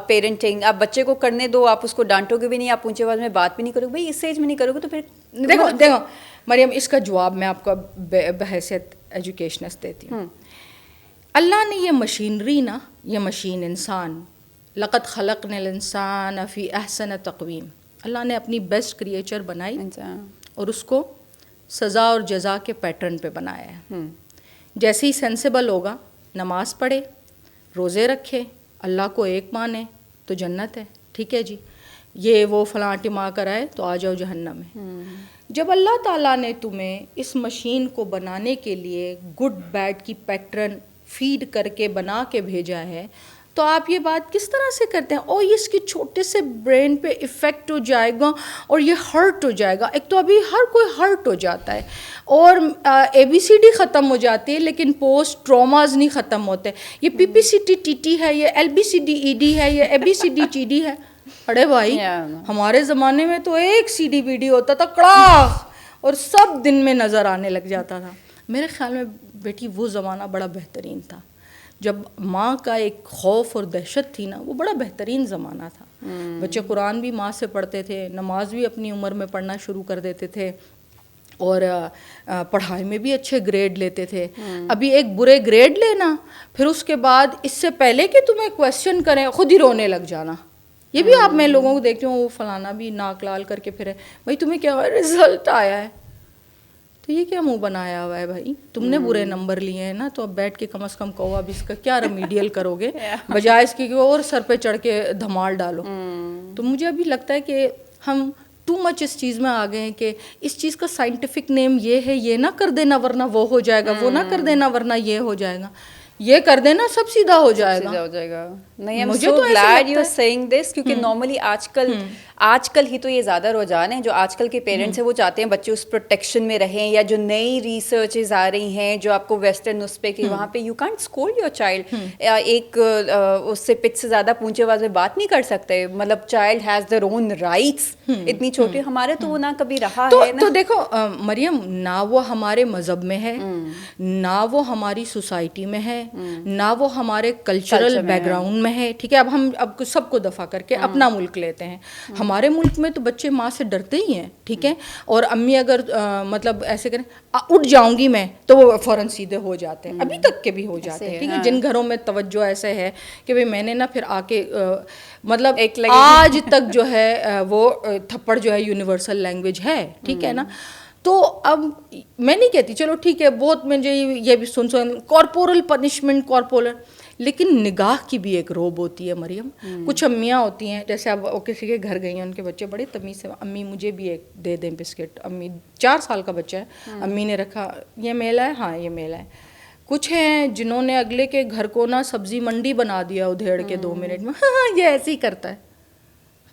Speaker 2: پیرنٹنگ, آپ بچے کو کرنے دو, آپ اس کو ڈانٹو گے بھی نہیں, آپ اونچی آواز میں بات بھی نہیں کرو گے. بھائی اس ایج میں نہیں کرو گے تو پھر
Speaker 1: دیکھو مریم, اس کا جواب میں آپ کو بحیثیت ایجوکیشنسٹ دیتی ہوں. اللہ نے یہ مشینری نا, یہ مشین انسان, لقد خلقنا الانسان فی احسن تقویم, اللہ نے اپنی بیسٹ کریچر بنائی, اور اس کو سزا اور جزا کے پیٹرن پہ بنایا ہے. جیسے ہی سینسیبل ہوگا نماز پڑھے, روزے رکھے, اللہ کو ایک مانے تو جنت ہے, ٹھیک ہے جی, یہ وہ فلاں ٹما کرائے تو آ جاؤ جہنم میں. جب اللہ تعالیٰ نے تمہیں اس مشین کو بنانے کے لیے گڈ بیڈ کی پیٹرن فیڈ کر کے بنا کے بھیجا ہے, تو آپ یہ بات کس طرح سے کرتے ہیں اور اس کے چھوٹے سے برین پہ افیکٹ ہو جائے گا اور یہ ہرٹ ہو جائے گا. ایک تو ابھی ہر کوئی ہرٹ ہو جاتا ہے اور ABCD ختم ہو جاتی ہے لیکن پوسٹ ٹراماز نہیں ختم ہوتے. یہ PPCT ہے, یہ LBCD ہے, یہ ABCD ہے. ارے بھائی ہمارے زمانے میں تو ایک CD ہوتا تھا کڑاخ اور سب دن میں نظر آنے لگ جاتا تھا. میرے خیال میں بیٹی وہ زمانہ بڑا بہترین تھا, جب ماں کا ایک خوف اور دہشت تھی نا, وہ بڑا بہترین زمانہ تھا. بچے قرآن بھی ماں سے پڑھتے تھے, نماز بھی اپنی عمر میں پڑھنا شروع کر دیتے تھے اور پڑھائی میں بھی اچھے گریڈ لیتے تھے. ابھی ایک برے گریڈ لینا, پھر اس کے بعد اس سے پہلے کہ تمہیں کویسچن کریں خود ہی رونے لگ جانا. یہ بھی آپ میں لوگوں کو دیکھتی ہوں, وہ فلانا بھی ناک لال کر کے پھرے, بھائی تمہیں کیا رزلٹ آیا ہے, تو یہ کیا منہ بنایا ہوا ہے بھائی, تم نے برے نمبر لیے ہیں نا, تو اب بیٹھ کے کم از کم کہو اب اس کا کیا ریمیڈیل کرو گے, بجائے اس کی اور سر پہ چڑھ کے دھمال ڈالو. تو مجھے ابھی لگتا ہے کہ ہم ٹو مچ اس چیز میں آ گئے ہیں کہ اس چیز کا سائنٹیفک نیم یہ ہے, یہ نہ کر دینا ورنہ وہ ہو جائے گا, وہ نہ کر دینا ورنہ یہ ہو جائے گا, یہ کر دینا سب سیدھا ہو جائے گا.
Speaker 2: نہیں, I'm so glad you're saying this, کیونکہ نارملی آج کل ہی تو یہ زیادہ رجحان ہے. جو آج کل کے پیرنٹس ہیں وہ چاہتے ہیں بچے اس پروٹیکشن میں رہیں, یا جو نئی ریسرچز آ رہی ہیں جو آپ کو ویسٹرن اس پہ کہ وہاں پہ you can't scold your child, ایک اس سے پچ سے زیادہ اونچے آواز میں بات نہیں کر سکتے, مطلب child has their own rights. اتنی چھوٹی ہمارے تو وہ نہ کبھی رہا ہے نا.
Speaker 1: تو دیکھو مریم, نہ وہ ہمارے مذہب میں ہے, نہ وہ ہماری سوسائٹی میں ہے, نہ وہ ہمارے کلچرل بیک گراؤنڈ میں ہے, ٹھیک ہے. اب سب کو دفع کر کے اپنا ملک لیتے ہیں. ہمارے ملک میں تو بچے ماں سے ڈرتے ہی ہیں, ٹھیک ہے, اور امی اگر مطلب ایسے کریں اٹھ جاؤں گی میں تو وہ فوراً سیدھے ہو جاتے ہیں, ابھی تک کے بھی ہو جاتے ہیں, ٹھیک ہے. جن گھروں میں توجہ ایسے ہے کہ بھائی میں نے نا پھر آ کے مطلب آج تک جو ہے وہ تھپڑ جو ہے یونیورسل لینگویج ہے, ٹھیک ہے نا. تو اب میں نہیں کہتی چلو ٹھیک ہے, بہت مجھے یہ بھی سن کارپورل پنشمنٹ لیکن نگاہ کی بھی ایک روب ہوتی ہے مریم. کچھ امیاں ہوتی ہیں, جیسے اب کسی کے گھر گئی ہیں, ان کے بچے بڑے تمیز سے, امی مجھے بھی ایک دے دیں بسکٹ, امی 4 سال کا بچہ ہے, امی نے رکھا, یہ میلا ہے, ہاں یہ میلا ہے. کچھ ہیں جنہوں نے اگلے کے گھر کو نا سبزی منڈی بنا دیا ادھیڑ کے 2 منٹ میں, ہاں یہ ایسے ہی کرتا ہے.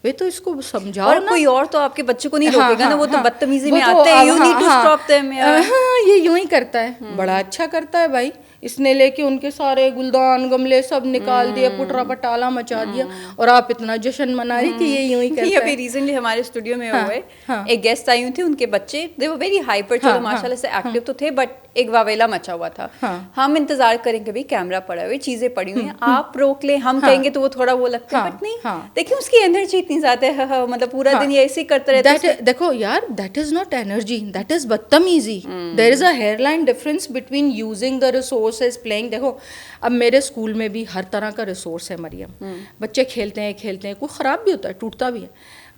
Speaker 1: بھائی تو اس کو سمجھاؤ نا,
Speaker 2: کوئی اور تو آپ کے بچے کو نہیں روکے گا نا, وہ تو بدتمیزی میں آتے ہیں, you need to stop them.
Speaker 1: ہاں یہ یوں ہی کرتا ہے, بڑا اچھا کرتا ہے بھائی. اس نے لے کے ان کے سارے گلدان گملے سب نکال دیا, پٹرا پٹالا مچا دیا, اور آپ اتنا جشن منا رہی کہ یہ یوں ہی کرتا ہے.
Speaker 2: ابھی ریسنٹلی ہمارے اسٹوڈیو میں ہوئے ایک گیسٹ آئی ہوئی تھی, ان کے بچے دے ور ویری ہائپر, چلو ماشاء اللہ سے ایکٹیو تو تھے, بٹ ایک واویلا مچا ہوا تھا. ہم انتظار کریں کہ بھائی کیمرہ پڑا ہوئے, چیزیں پڑی ہوئی ہیں, آپ روک لیں, ہم کہیں گے تو وہ تھوڑا وہ لگتا ہے, بٹ نہیں دیکھیں اس کی انرجی اتنی زیادہ ہے, مطلب پورا دن یہ ایسے ہی کرتے رہتے.
Speaker 1: دیکھو یار, that is not energy, that is بدتمیزی. There is a hairline difference between using the resources, playing. دیکھو اب میرے اسکول میں بھی ہر طرح کا ریسورس ہے مریم, بچے کھیلتے ہیں, کوئی خراب بھی ہوتا ہے, ٹوٹتا بھی ہے,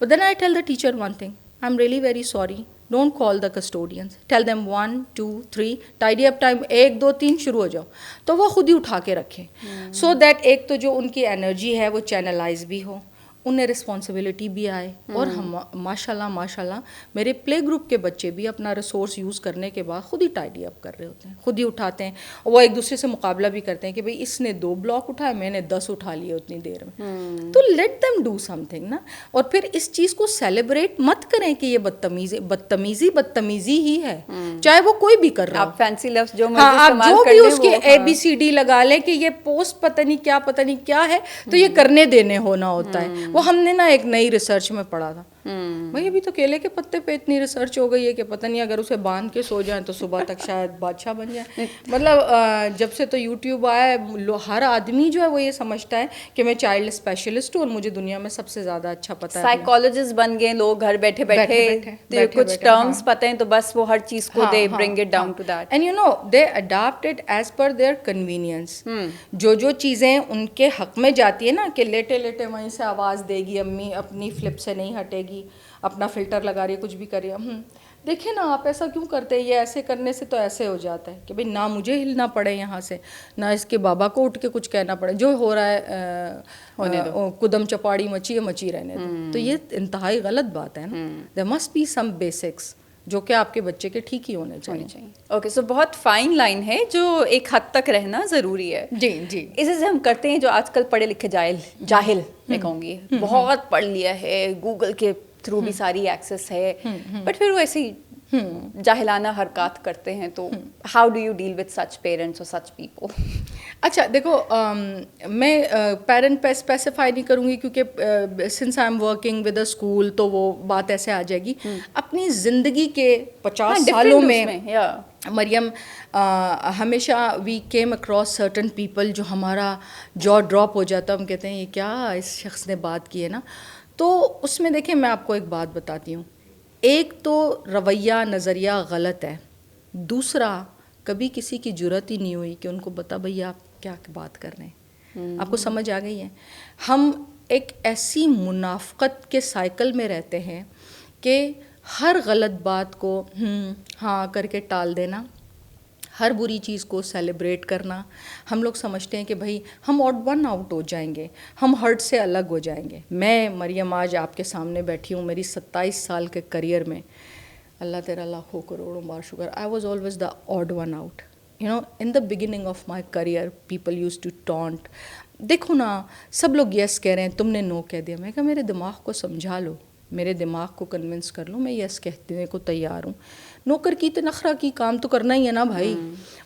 Speaker 1: but then I tell the teacher one thing, I am really very sorry, don't call the custodians, tell them 1 2 3 tidy up time, 1 2 3 شروع ہو جاؤ, تو وہ خود ہی اٹھا کے رکھیں, سو دیٹ ایک تو جو ان کی انرجی ہے وہ چینلائز بھی ہو, انہیں رسپانسبلٹی بھی آئے, اور ہم ماشاء اللہ میرے پلے گروپ کے بچے بھی اپنا ریسورس یوز کرنے کے بعد خود ہی ٹائڈی اپ کر رہے ہوتے ہیں, خود ہی اٹھاتے ہیں, اور وہ ایک دوسرے سے مقابلہ بھی کرتے ہیں کہ بھائی اس نے 2 بلاک اٹھائے, میں نے 10 اٹھا لیے اتنی دیر میں. تو let them do some thing نا, اور پھر اس چیز کو سیلیبریٹ مت کریں کہ یہ بدتمیزی ہی ہے, چاہے وہ کوئی بھی کر رہا ہو.
Speaker 2: آپ فینسی لفظ جو
Speaker 1: آپ جو بھی اس کے ABCD لگا لیں کہ یہ پوسٹ پتہ نہیں کیا ہے, تو یہ کرنے دینے ہونا ہوتا ہے. وہ ہم نے نا ایک نئی ریسرچ میں پڑھا تھا, بھائی ابھی تو کیلے کے پتے پہ اتنی ریسرچ ہو گئی ہے کہ پتہ نہیں اگر اسے باندھ کے سو جائیں تو صبح تک شاید بادشاہ بن جائیں. مطلب جب سے تو یوٹیوب آیا ہے, ہر آدمی جو ہے وہ یہ سمجھتا ہے کہ میں چائلڈ اسپیشلسٹ ہوں اور مجھے دنیا میں سب سے زیادہ اچھا پتہ ہے.
Speaker 2: سائیکالوجسٹ بن گئے لوگ گھر بیٹھے کچھ ٹرمز پتہ ہیں تو بس وہ ہر چیز کو they bring it down to that,
Speaker 1: and you know they adapt it as per their convenience. جو چیزیں ان کے حق میں جاتی ہے نا, کہ لیٹے لیٹے وہیں سے آواز دے گی امی, اپنی فلپ سے نہیں ہٹے گی, اپنا فلٹر لگا رہی ہے, کچھ بھی کر رہی ہے, دیکھیں نا آپ ایسا کیوں کرتے ہیں, یہ ایسے کرنے سے تو ایسے ہو جاتا ہے کہ بھئی نہ مجھے ہلنا پڑے یہاں سے, نہ اس کے بابا کو اٹھ کے کچھ کہنا پڑے, جو ہو رہا ہے قدم چپاڑی مچی رہنے دو. تو یہ انتہائی غلط بات ہے نا. There must be some basics جو کہ آپ کے بچے کے ٹھیک ہی ہونے چاہیے.
Speaker 2: اوکے, سو بہت فائن لائن ہے جو ایک حد تک رہنا ضروری ہے.
Speaker 1: جی جی.
Speaker 2: اسے سے ہم کرتے ہیں جو آج کل پڑھے لکھے جاہل میں کہوں گی, بہت پڑھ لیا ہے, گوگل کے تھرو بھی ساری ایکسیس ہے, بٹ پھر وہ ایسے ہی جاہلانہ حرکات کرتے ہیں. تو how do you deal with such parents اور سچ پیپل؟
Speaker 1: اچھا دیکھو, میں پیرنٹ پہ اسپیسیفائی نہیں کروں گی کیونکہ since I am working with a school تو وہ بات ایسے آ جائے گی. اپنی زندگی کے 50 سالوں میں مریم ہمیشہ we came across certain people جو ہمارا جو ڈراپ ہو جاتا, ہم کہتے ہیں یہ کیا اس شخص نے بات کی ہے نا. تو اس میں دیکھیں میں آپ کو ایک بات بتاتی ہوں. ایک تو رویہ نظریہ غلط ہے, دوسرا کبھی کسی کی جرت ہی نہیں ہوئی کہ ان کو بتا بھئی آپ کیا بات کر رہے ہیں. آپ کو سمجھ آ گئی ہے. ہم ایک ایسی منافقت کے سائیکل میں رہتے ہیں کہ ہر غلط بات کو ہاں کر کے ٹال دینا, ہر بری چیز کو سیلیبریٹ کرنا. ہم لوگ سمجھتے ہیں کہ بھائی ہم ون آؤٹ ہو جائیں گے, ہم ہرٹ سے الگ ہو جائیں گے. میں مریم آج آپ کے سامنے بیٹھی ہوں, میری 27 سال کے کریئر میں اللہ تیرا لاکھوں کروڑوں بار شکر, I was always the odd one out. You know in the beginning of my career people use to taunt, دیکھو نا سب لوگ یس کہہ رہے ہیں, تم نے نو کہہ دیا. میں کہا میرے دماغ کو سمجھا لو, میرے دماغ کو کنونس کر لو, میں یس کہنے کو تیار ہوں. نوکر کی تو نخرہ کی, کام تو کرنا ہی ہے نا بھائی.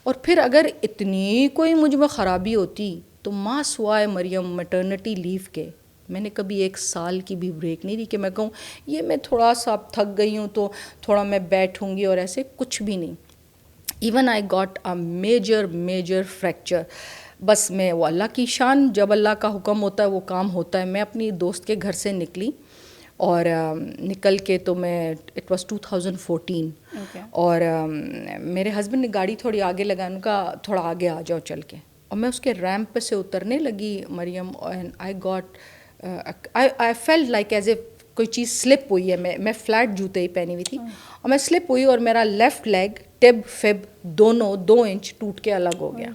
Speaker 1: اور پھر اگر اتنی کوئی مجھ میں خرابی ہوتی تو ماں سوائے مریم میٹرنٹی لیو کے میں نے کبھی 1 سال کی بھی بریک نہیں دی کہ میں کہوں یہ میں تھوڑا سا تھک گئی ہوں تو تھوڑا میں بیٹھوں گی, اور ایسے کچھ بھی نہیں. Even I got a major fracture. بس میں وہ اللہ کی شان, جب اللہ کا حکم ہوتا ہے وہ کام ہوتا ہے. میں اپنی دوست کے گھر سے نکلی اور نکل کے تو میں اٹ واز 2014 اور میرے ہسبینڈ نے گاڑی تھوڑی آگے لگا, ان کا تھوڑا آگے آ جاؤ چل کے, اور میں اس کے ریمپ پہ سے اترنے لگی Maryam, and I felt like as a کوئی چیز سلپ ہوئی ہے. میں فلیٹ جوتے ہی پہنی ہوئی تھی اور میں سلپ ہوئی اور میرا لیفٹ لیگ ٹب فب دونوں 2 انچ ٹوٹ کے الگ ہو گیا.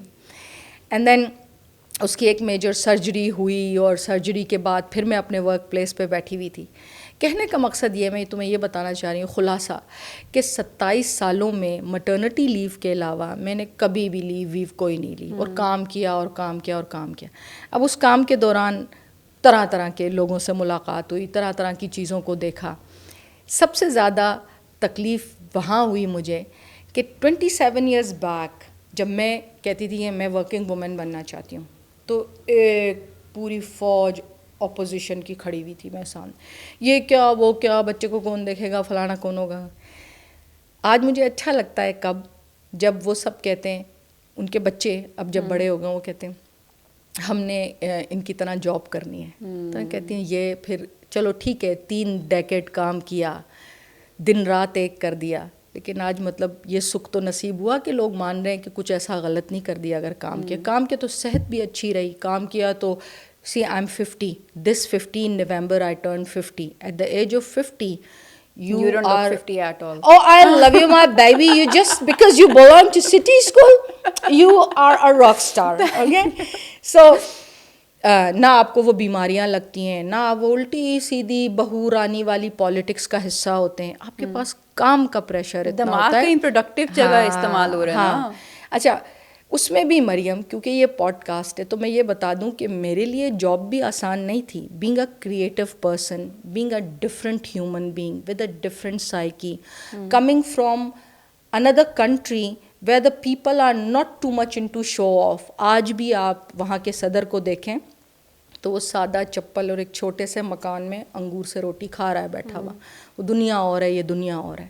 Speaker 1: اینڈ دین اس کی ایک میجر سرجری ہوئی, اور سرجری کے بعد پھر میں اپنے ورک پلیس پہ بیٹھی ہوئی تھی. کہنے کا مقصد یہ, میں تمہیں یہ بتانا چاہ رہی ہوں خلاصہ, کہ 27 سالوں میں مٹرنٹی لیو کے علاوہ میں نے کبھی بھی لیو کوئی نہیں لی, اور کام کیا اور کام کیا اور کام کیا. اب اس کام کے دوران طرح طرح کے لوگوں سے ملاقات ہوئی, طرح طرح کی چیزوں کو دیکھا. سب سے زیادہ تکلیف وہاں ہوئی مجھے کہ 27 ایئرز بیک جب میں کہتی تھی کہ میں ورکنگ وومن بننا چاہتی ہوں, تو ایک پوری فوج اپوزیشن کی کھڑی ہوئی تھی میرے سامنے, یہ کیا وہ کیا, بچے کو کون دیکھے گا, فلانا کون ہوگا. آج مجھے اچھا لگتا ہے کب جب وہ سب کہتے ہیں, ان کے بچے اب جب بڑے ہو گئے وہ کہتے ہیں ہم نے ان کی طرح جاب کرنی ہے. تو کہتی ہیں یہ پھر چلو ٹھیک ہے 3 ڈیکیڈ کام کیا, دن رات ایک کر دیا, لیکن آج مطلب یہ سکھ تو نصیب ہوا کہ لوگ مان رہے ہیں کہ کچھ ایسا غلط نہیں کر دیا. اگر کام کیا تو صحت بھی اچھی رہی, کام کیا تو see I'm 50, this 15 November I turned 50. At the age of 50 you
Speaker 2: don't
Speaker 1: are
Speaker 2: look 50 at all.
Speaker 1: Oh, I love you my baby, you just because you belong to city school you are a rock star. Okay, so نہ آپ کو وہ بیماریاں لگتی ہیں, نہ وہ الٹی سیدھی بہو رانی والی پالیٹکس کا حصہ ہوتے ہیں. آپ کے پاس کام کا پریشر اتنا ہوتا ہے,
Speaker 2: دماغ کہیں پروڈکٹیو جگہ استعمال ہو رہا ہے نا.
Speaker 1: اچھا اس میں بھی مریم, کیونکہ یہ پوڈ کاسٹ ہے تو میں یہ بتا دوں کہ میرے لیے جاب بھی آسان نہیں تھی. Being a creative person, being a different human being with a different psyche, coming from اندر country where the people are not too much into show off. آج بھی آپ وہاں کے صدر کو دیکھیں تو وہ سادہ چپل اور ایک چھوٹے سے مکان میں انگور سے روٹی کھا رہا ہے بیٹھا ہوا. وہ دنیا اور ہے, یہ دنیا اور ہے.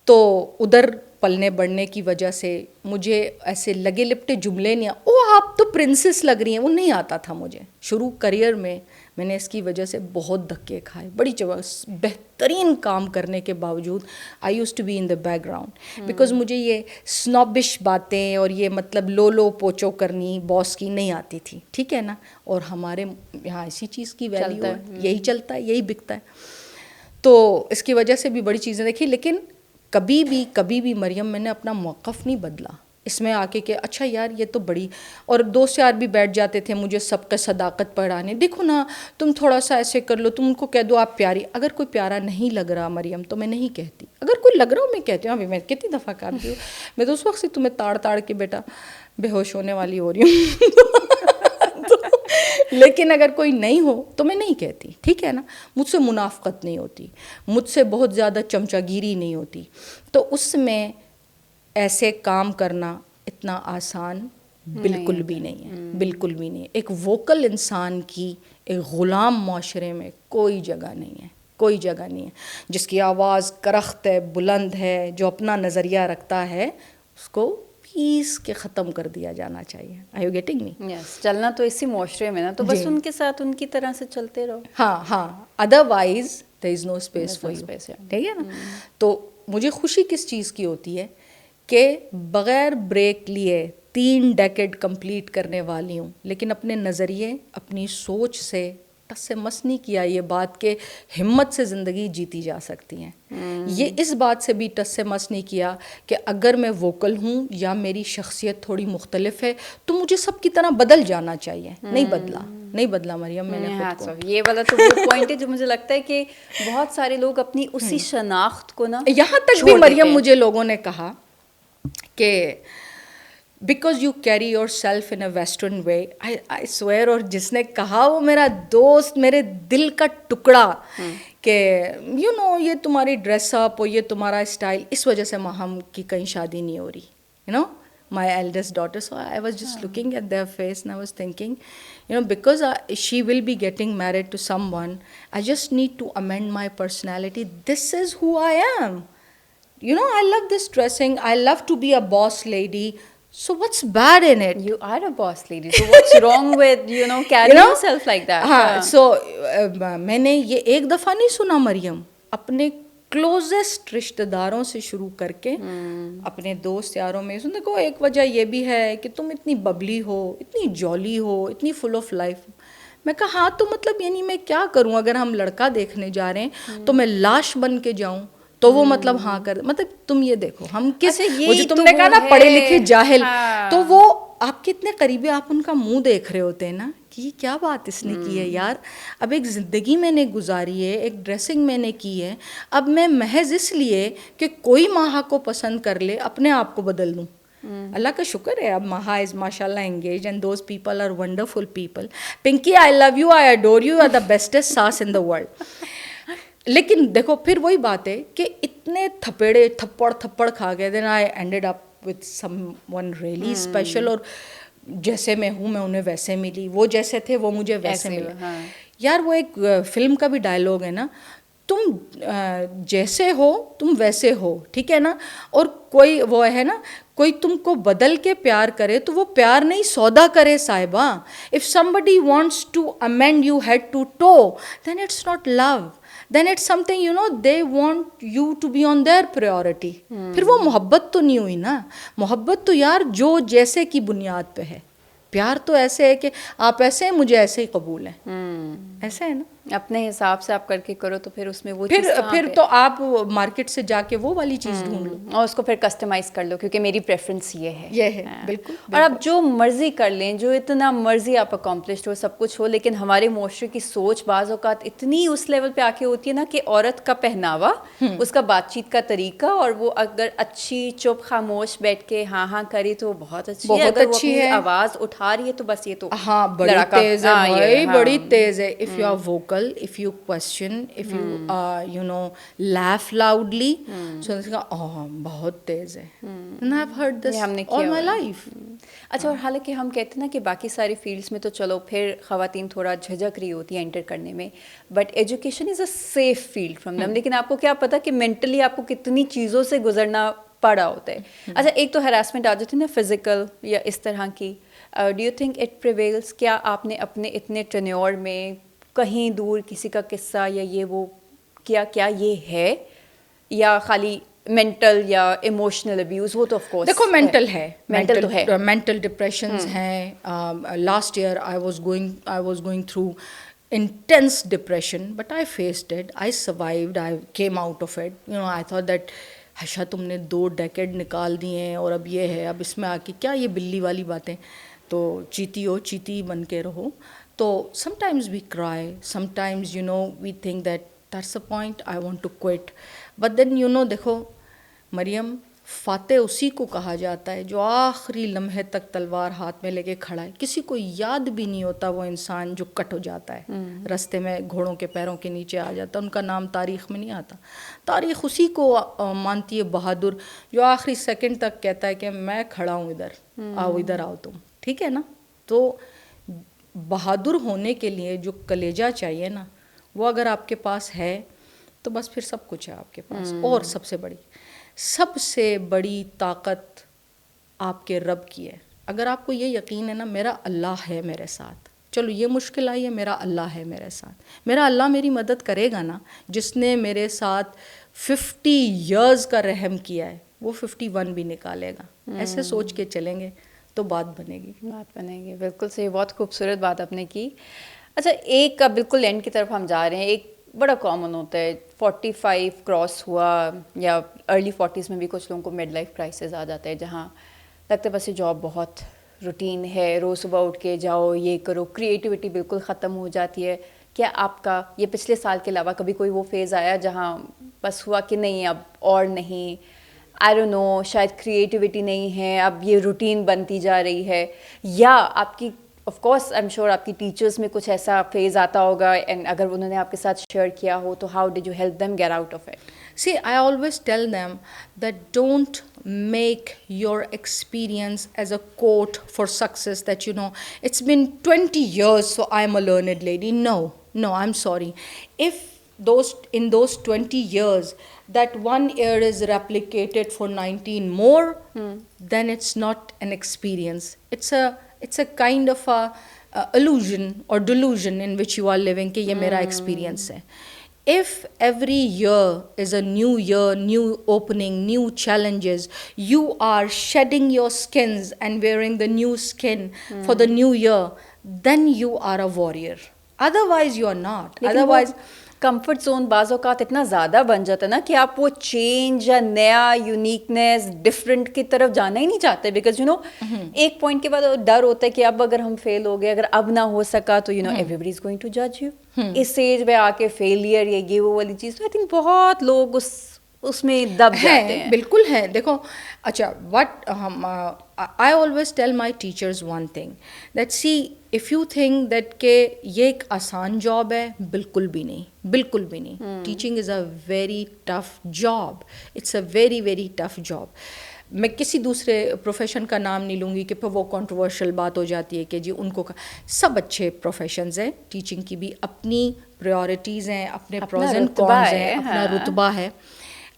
Speaker 1: تو ادھر پلنے بڑھنے کی وجہ سے مجھے ایسے لگے لپٹے جملے نہیں, او آپ تو پرنسس لگ رہی ہیں, وہ نہیں آتا تھا مجھے. شروع کریئر میں نے اس کی وجہ سے بہت دھکے کھائے, بڑی بہترین کام کرنے کے باوجود I use to be in the background, because مجھے یہ سنوبش باتیں اور یہ مطلب لو پوچو کرنی باس کی نہیں آتی تھی. ٹھیک ہے نا, اور ہمارے یہاں اسی چیز کی ویلیو ہے, یہی چلتا ہے, یہی بکتا ہے. تو اس کی وجہ سے بھی بڑی چیزیں دیکھی. لیکن کبھی بھی مریم میں نے اپنا موقف نہیں بدلا اس میں آ کے کہ اچھا یار یہ تو بڑی, اور دوست یار بھی بیٹھ جاتے تھے مجھے سب کا صداقت پڑھانے, دیکھو نا تم تھوڑا سا ایسے کر لو, تم ان کو کہہ دو آپ پیاری. اگر کوئی پیارا نہیں لگ رہا مریم تو میں نہیں کہتی, اگر کوئی لگ رہا ہو میں کہتی ہوں. ابھی میں کتنی دفعہ کہتی ہوں, میں تو اس وقت سے تمہیں تاڑ کے بیٹا بے ہوش ہونے والی ہو رہی ہوں لیکن اگر کوئی نہیں ہو تو میں نہیں کہتی, ٹھیک ہے نا. مجھ سے منافقت نہیں ہوتی, مجھ سے بہت زیادہ چمچہ گیری نہیں ہوتی, تو اس میں ایسے کام کرنا اتنا آسان بالکل بھی نہیں ہے, بالکل بھی نہیں ہے. ایک ووکل انسان کی ایک غلام معاشرے میں کوئی جگہ نہیں ہے, کوئی جگہ نہیں ہے. جس کی آواز کرخت ہے, بلند ہے, جو اپنا نظریہ رکھتا ہے, اس کو پیس کے ختم کر دیا جانا چاہیے. آر یو گیٹنگ می؟
Speaker 2: یس, چلنا تو اسی معاشرے میں نا, تو بس ان کے ساتھ ان کی طرح سے چلتے رہو.
Speaker 1: ہاں, otherwise there is no space for you, ٹھیک ہے نا. تو مجھے خوشی کس چیز کی ہوتی ہے کہ بغیر بریک لیے 3 ڈیکیڈ کمپلیٹ کرنے والی ہوں, لیکن اپنے نظریے, اپنی سوچ سے ٹس سے مس نہیں کیا یہ بات کہ ہمت سے زندگی جیتی جا سکتی ہیں. یہ اس بات سے بھی ٹس سے مس نہیں کیا کہ اگر میں ووکل ہوں یا میری شخصیت تھوڑی مختلف ہے تو مجھے سب کی طرح بدل جانا چاہیے. نہیں بدلا مریم میں نے خود کو.
Speaker 2: یہ والا تو وہ پوائنٹ ہے جو مجھے لگتا ہے کہ بہت سارے لوگ اپنی اسی شناخت کو نا,
Speaker 1: یہاں تک بھی مریم مجھے لوگوں نے کہا کہ because you carry your self in a western way, I swear, اور جس نے کہا وہ میرا دوست, میرے دل کا ٹکڑا, کہ یو نو یہ تمہاری ڈریس اپ اور یہ تمہارا اسٹائل, اس وجہ سے ماہم کی کہیں شادی نہیں ہو رہی, you know my eldest daughter. So I was just looking at their face and I was thinking, you know, because she will be getting married to someone, I just need to amend my personality. This is who I am. You know, I love this dressing. I love to be a boss lady. So what's bad in it?
Speaker 2: You are a boss lady. So what's wrong with, you know, carrying yourself like that?
Speaker 1: ہاں, so میں نے یہ ایک دفعہ نہیں سنا مریم, اپنے closest رشتہ داروں سے شروع کر کے اپنے دوست یاروں میں. دیکھو ایک وجہ یہ بھی ہے کہ تم اتنی ببلی ہو, اتنی جولی ہو, اتنی فل آف لائف. میں کہا ہاں تو مطلب یعنی میں کیا کروں, اگر ہم لڑکا دیکھنے جا رہے ہیں تو میں لاش بن کے جاؤں تو وہ مطلب ہاں کر, مطلب تم یہ دیکھو ہم کس, وہ جو تم نے کہا نا پڑھے لکھے جاہل, تو وہ آپ کے اتنے قریبی, آپ ان کا منہ دیکھ رہے ہوتے ہیں نا کہ یہ کیا بات اس نے کی ہے یار. اب ایک زندگی میں نے گزاری ہے, ایک ڈریسنگ میں نے کی ہے, اب میں محض اس لیے کہ کوئی ماہا کو پسند کر لے اپنے آپ کو بدل دوں. اللہ کا شکر ہے اب ماہا از ماشاء اللہ engage and those people are wonderful people. Pinky I love you, I adore you, are the bestest saas in the world. لیکن دیکھو پھر وہی بات ہے کہ اتنے تھپڑ کھا گئے, then I ended up with someone really special, اور جیسے میں ہوں میں انہیں ویسے ملی, وہ جیسے تھے وہ مجھے ویسے ملے. یار وہ ایک فلم کا بھی ڈائلاگ ہے نا, تم جیسے ہو تم ویسے ہو, ٹھیک ہے نا. اور کوئی وہ ہے نا, کوئی تم کو بدل کے پیار کرے تو وہ پیار نہیں سودا کرے صاحبہ. If somebody wants to amend you head to toe, then it's not love. Then it's something, you know, they want you to be on their priority. پھر وہ محبت تو نہیں ہوئی نا. محبت تو یار جو جیسے کی بنیاد پہ ہے. پیار تو ایسے ہے کہ آپ ایسے ہیں مجھے ایسے ہی قبول ہیں, ایسا ہے نا.
Speaker 2: اپنے حساب سے آپ کر کے کرو تو پھر اس میں وہ
Speaker 1: پھر تو آپ مارکیٹ سے جا کے وہ والی چیز ڈھونڈ لو
Speaker 2: اور اس کو پھر کسٹمائز کر لو, کیونکہ میری پریفرنس یہ ہے.
Speaker 1: بالکل.
Speaker 2: اور آپ جو مرضی کر لیں, جو اتنا مرضی آپ اکمپلشڈ ہو, سب کچھ ہو, لیکن ہمارے معاشرے کی سوچ بعض اوقات اتنی اس لیول پہ آ کے ہوتی ہے نا کہ عورت کا پہناوا, اس کا بات چیت کا طریقہ, اور وہ اگر اچھی چپ خاموش بیٹھ کے ہاں ہاں کری تو بہت اچھی ہے, اگر وہ اپنی آواز اٹھا رہی ہے تو بس یہ تو
Speaker 1: ہاں بڑی تیز ہے بھائی, بڑی تیز ہے. If you are vocal, if you question, if you you know laugh loudly, so بہت تیز ہے. And I've heard this all my life.
Speaker 2: اچھا, اور حالانکہ ہم کہتے ہیں نا کہ باقی ساری فیلڈس میں تو چلو پھر خواتین تھوڑا جھجک رہی ہوتی ہیں انٹر کرنے میں, but education is a safe field from them. لیکن آپ کو کیا پتا کہ مینٹلی آپ کو کتنی چیزوں سے گزرنا پڑا ہوتا ہے. اچھا, ایک تو ہراسمنٹ آ جاتی ہے نا فزیکل یا اس طرح کی, ڈو یو تھنک اٹ پریویلس؟ کیا آپ نے اپنے اتنے ٹینیور میں کہیں دور کسی کا قصہ یا یہ وہ کیا یہ ہے, یا خالی مینٹل یا ایموشنل ابیوز؟ وہ تو آف کورس
Speaker 1: دیکھو مینٹل ہے,
Speaker 2: مینٹل تو ہے,
Speaker 1: مینٹل ڈپریشنز ہیں. Last year I was going through intense depression, but I faced it, I survived, I came out of it. You know, I thought that ہشا تم نے 2 decade نکال دیے ہیں اور اب یہ ہے, اب اس میں آ کے کیا یہ بلی والی باتیں, تو چیتی ہو چیتی بن کے رہو. تو some times we cry, sometimes we think that's a point I want to quit, but then دیکھو مریم, فاتح اسی کو کہا جاتا ہے جو آخری لمحے تک تلوار ہاتھ میں لے کے کھڑا ہے. کسی کو یاد بھی نہیں ہوتا وہ انسان جو کٹ ہو جاتا ہے, رستے میں گھوڑوں کے پیروں کے نیچے آ جاتا ہے, ان کا نام تاریخ میں نہیں آتا. تاریخ اسی کو مانتی ہے بہادر, جو آخری سیکنڈ تک کہتا ہے کہ میں کھڑا ہوں ادھر, آؤ ادھر آؤ تم, ٹھیک ہے نا. تو بہادر ہونے کے لیے جو کلیجہ چاہیے نا, وہ اگر آپ کے پاس ہے تو بس پھر سب کچھ ہے آپ کے پاس. اور سب سے بڑی طاقت آپ کے رب کی ہے. اگر آپ کو یہ یقین ہے نا, میرا اللہ ہے میرے ساتھ, چلو یہ مشکل آئی ہے, میرا اللہ ہے میرے ساتھ, میرا اللہ میری مدد کرے گا نا. جس نے میرے ساتھ 50 ایئرز کا رحم کیا ہے, وہ 51 بھی نکالے گا. ایسے سوچ کے چلیں گے تو بات بنے گی.
Speaker 2: بالکل صحیح, بہت خوبصورت بات آپ نے کی. اچھا, ایک بالکل اینڈ کی طرف ہم جا رہے ہیں. ایک بڑا کامن ہوتا ہے 45 کراس ہوا یا ارلی 40s میں بھی کچھ لوگوں کو مڈ لائف کرائسس آ جاتا ہے, جہاں لگتا ہے بس یہ جاب بہت روٹین ہے, روز صبح اٹھ کے جاؤ, یہ کرو, کریٹیوٹی بالکل ختم ہو جاتی ہے. کیا آپ کا یہ پچھلے سال کے علاوہ کبھی کوئی وہ فیز آیا جہاں بس ہوا کہ نہیں اب اور نہیں, آئی ڈونٹ نو, شاید کریٹیوٹی نہیں ہے, اب یہ روٹین بنتی جا رہی ہے, یا آپ کی of course I am sure آپ کی ٹیچرس میں کچھ ایسا فیز آتا ہوگا, اینڈ اگر انہوں نے آپ کے ساتھ شیئر کیا ہو تو how did you help them get out of it?
Speaker 1: See, I always tell them that don't make your experience as a quote for success that, it's been 20 years, so I'm a learned lady. No, I'm sorry. If in those 20 years, that 1 year is replicated for 19 more, then it's not an experience. It's a kind of a illusion or delusion in which you are living کہ یہ میرا experience ہے. If every year is a new year, new opening, new challenges, you are shedding your skins and wearing the new skin for the new year, then you are a warrior. Otherwise you are not. Otherwise
Speaker 2: comfort zone بعض اوقات اتنا زیادہ بن جاتا ہے نا کہ آپ وہ چینج یا نیا یونیکنیس ڈفرینٹ کی طرف جانا ہی نہیں چاہتے, بیکاز ایک پوائنٹ کے بعد ڈر ہوتا ہے کہ اب اگر ہم فیل ہو گئے, اگر اب نہ ہو سکا تو everybody is going to جج یو. اس ایج میں آ کے فیلئر یا یہ وہ والی چیز, تو آئی تھنک بہت لوگ اس میں دب جاتے ہیں.
Speaker 1: بالکل ہے. دیکھو اچھا, what I always tell my teachers one thing, that see, if you think that کہ یہ ایک آسان جاب ہے, بالکل بھی نہیں. Teaching is a very tough job. It's a very very tough job. میں کسی دوسرے پروفیشن کا نام نہیں لوں گی کہ پھر وہ کنٹروورشل بات ہو جاتی ہے کہ جی ان کو سب اچھے پروفیشنز ہیں, ٹیچنگ کی بھی اپنی پریورٹیز ہیں, اپنے پروز اینڈ کونز ہیں, اپنا رتبہ ہے.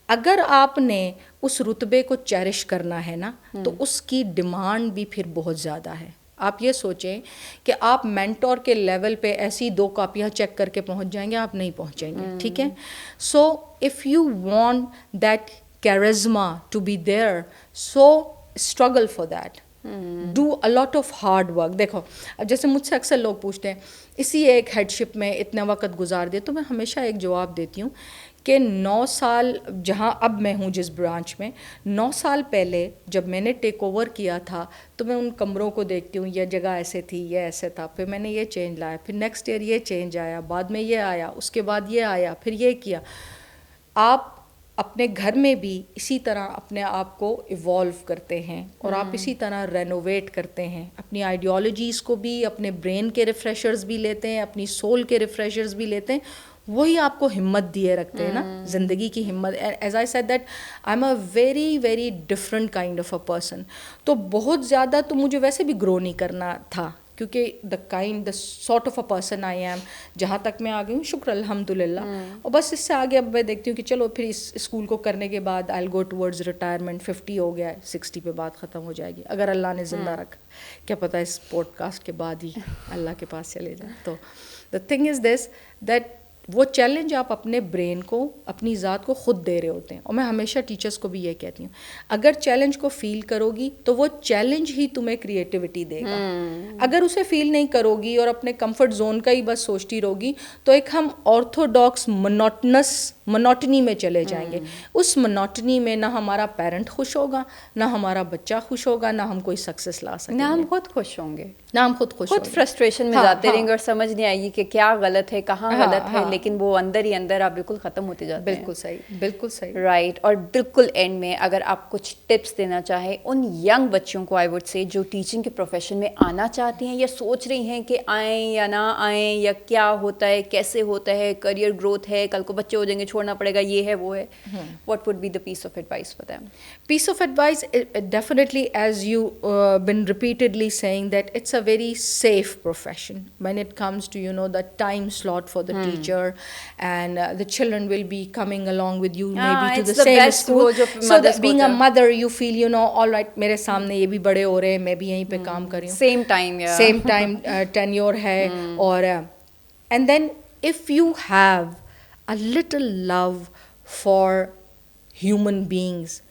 Speaker 1: اگر آپ نے اس رتبے کو چیرش کرنا ہے نا, تو اس کی ڈیمانڈ بھی پھر بہت زیادہ ہے. آپ یہ سوچیں کہ آپ مینٹور کے لیول پہ ایسی 2 کاپیاں چیک کر کے پہنچ جائیں گے, آپ نہیں پہنچیں گے, ٹھیک ہے. So if you want that charisma to be there, so struggle for that. Do a lot of hard work. دیکھو اب جیسے مجھ سے اکثر لوگ پوچھتے ہیں اسی ایک ہیڈ شپ میں اتنا وقت گزار دے, تو میں ہمیشہ ایک جواب دیتی ہوں کہ 9 سال جہاں اب میں ہوں جس برانچ میں, 9 سال پہلے جب میں نے ٹیک اوور کیا تھا تو میں ان کمروں کو دیکھتی ہوں, یہ جگہ ایسے تھی, یہ ایسے تھا, پھر میں نے یہ چینج لایا, پھر نیکسٹ ایئر یہ چینج آیا, بعد میں یہ آیا, اس کے بعد یہ آیا, پھر یہ کیا. آپ اپنے گھر میں بھی اسی طرح اپنے آپ کو ایوالو کرتے ہیں, اور آپ اسی طرح رینوویٹ کرتے ہیں, اپنی آئیڈیالوجیز کو بھی, اپنے برین کے ریفریشرز بھی لیتے ہیں, اپنی سول کے ریفریشرز بھی لیتے ہیں. وہی آپ کو ہمت دیے رکھتے ہیں نا, زندگی کی ہمت. As I said that I am a very very different kind of a person. تو بہت زیادہ تو مجھے ویسے بھی گرو نہیں کرنا تھا, کیونکہ the sort of a person I am, جہاں تک میں آ گئی ہوں شکر الحمد للہ. اور بس اس سے آگے اب میں دیکھتی ہوں کہ چلو پھر اس اسکول کو کرنے کے بعد آئی گو ٹورڈز ریٹائرمنٹ. 50 ہو گیا ہے, 60 پہ بات ختم ہو جائے گی اگر اللہ نے زندہ رکھا. کیا پتہ اس پوڈ کاسٹ کے بعد ہی اللہ کے پاس چلے جائیں. تو the thing is this, that وہ چیلنج آپ اپنے برین کو, اپنی ذات کو خود دے رہے ہوتے ہیں. اور میں ہمیشہ ٹیچرس کو بھی یہ کہتی ہوں, اگر چیلنج کو فیل کرو گی تو وہ چیلنج ہی تمہیں کریٹیوٹی دے گا. اگر اسے فیل نہیں کرو گی اور اپنے کمفرٹ زون کا ہی بس سوچتی رہو گی تو ایک ہم آرتھوڈاکس منوٹنی میں چلے جائیں گے. اس منوٹنی میں نہ ہمارا پیرنٹ خوش ہوگا, نہ ہمارا بچہ خوش ہوگا, نہ ہم کوئی سکسیس لا سکیں گے,
Speaker 2: نہ ہم خود خوش ہوں گے,
Speaker 1: نہ ہم خود خوش ہوں گے.
Speaker 2: فرسٹریشن میں جاتے رہیں گے اور سمجھ نہیں آئے گی کہ کیا غلط ہے, کہاں غلط ہے, لیکن وہ اندر ہی اندر آپ بالکل ختم ہوتے جاتے ہیں.
Speaker 1: بالکل صحیح, بالکل صحیح.
Speaker 2: رائٹ. اور بالکل اینڈ میں اگر آپ کچھ ٹپس دینا چاہیں ان ینگ بچوں کو, آئی وڈ سے, جو ٹیچنگ کے پروفیشن میں آنا چاہتی ہیں یا سوچ رہی ہیں کہ آئیں یا نہ آئیں, یا کیا ہوتا ہے, کیسے ہوتا ہے, کریئر گروتھ ہے, کل کو بچے ہو جائیں گے, چھوڑنا پڑے گا, یہ ہے وہ ہے, what would be the piece of advice for them?
Speaker 1: Piece of advice, definitely, as you been repeatedly saying, that it's a very safe profession when it comes to, the time slot for the teacher, and the children will be coming along with you maybe to the same school. So that being a mother, you feel, all right, میرے سامنے یہ بھی بڑے ہو رہے ہیں, میں بھی یہیں پہ کام کر رہی ہوں. Same time tenure ہے. اور and then if you have a little love for human beings,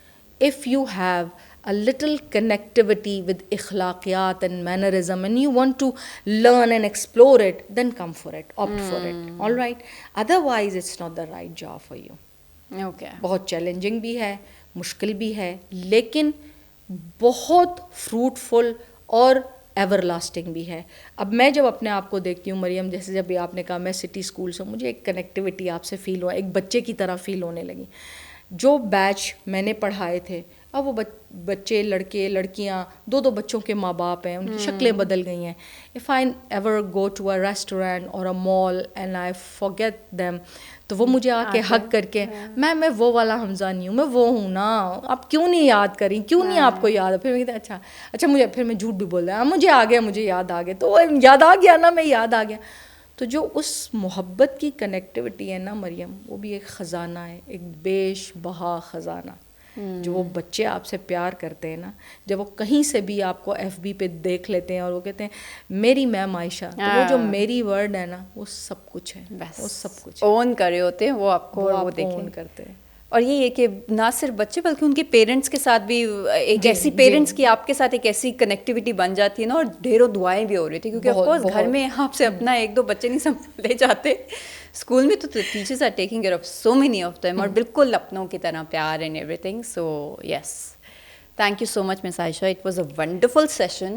Speaker 1: if you have a little connectivity with akhlaqiyat and mannerism, and you want to learn and explore it, then come for it, opt for it, all right? Otherwise it's not the right job for you.
Speaker 2: Okay.
Speaker 1: بہت challenging بھی ہے, مشکل بھی ہے, لیکن بہت fruitful اور ever lasting بھی ہے. اب میں جب اپنے آپ کو دیکھتی ہوں مریم, جیسے جب آپ نے کہا میں سٹی اسکول سے, مجھے ایک کنیکٹیوٹی آپ سے فیل ہوا, ایک بچے کی طرح فیل ہونے لگی. جو بیچ میں نے پڑھائے تھے, اب وہ بچے, لڑکے لڑکیاں, دو بچوں کے ماں باپ ہیں, ان کی شکلیں بدل گئی ہیں. If I ever go to a restaurant اور a mall and I forget them, تو وہ مجھے آ کے حق کر کے, میں وہ والا حمزہ نہیں ہوں, میں وہ ہوں نا, آپ کیوں نہیں یاد کریں, کیوں نہیں آپ کو یاد ہے. پھر میں کہتے اچھا مجھے, پھر میں جھوٹ بھی بول رہا, مجھے آ گیا, مجھے یاد آ گیا, تو یاد آ گیا نا, میں یاد آ گیا. تو جو اس محبت کی کنیکٹیوٹی ہے نا مریم, وہ بھی ایک خزانہ ہے, ایک بیش بہا خزانہ. جو وہ بچے آپ سے پیار کرتے ہیں نا, جب وہ کہیں سے بھی آپ کو ایف بی پہ دیکھ لیتے ہیں اور وہ کہتے ہیں میری میم عائشہ, تو وہ جو میری ورڈ ہے نا, وہ سب کچھ ہے, وہ سب کچھ
Speaker 2: اون کر رہے ہوتے ہیں وہ آپ کو, وہ
Speaker 1: اون کرتے ہیں.
Speaker 2: اور یہ ہے کہ نہ صرف بچے بلکہ ان کے پیرنٹس کے ساتھ بھی ایک ایسی پیرنٹس کی آپ کے ساتھ ایک ایسی کنیکٹیوٹی بن جاتی ہے نا, اور ڈھیروں دعائیں بھی ہو رہی تھی, کیونکہ آف کورس گھر میں آپ سے اپنا ایک دو بچے نہیں سنبھالے جاتے, اسکول میں تو teachers are taking care of so many of them, اور بالکل اپنوں کی طرح پیار and everything. So yes, thank you so much miss Ayesha, it was a wonderful session.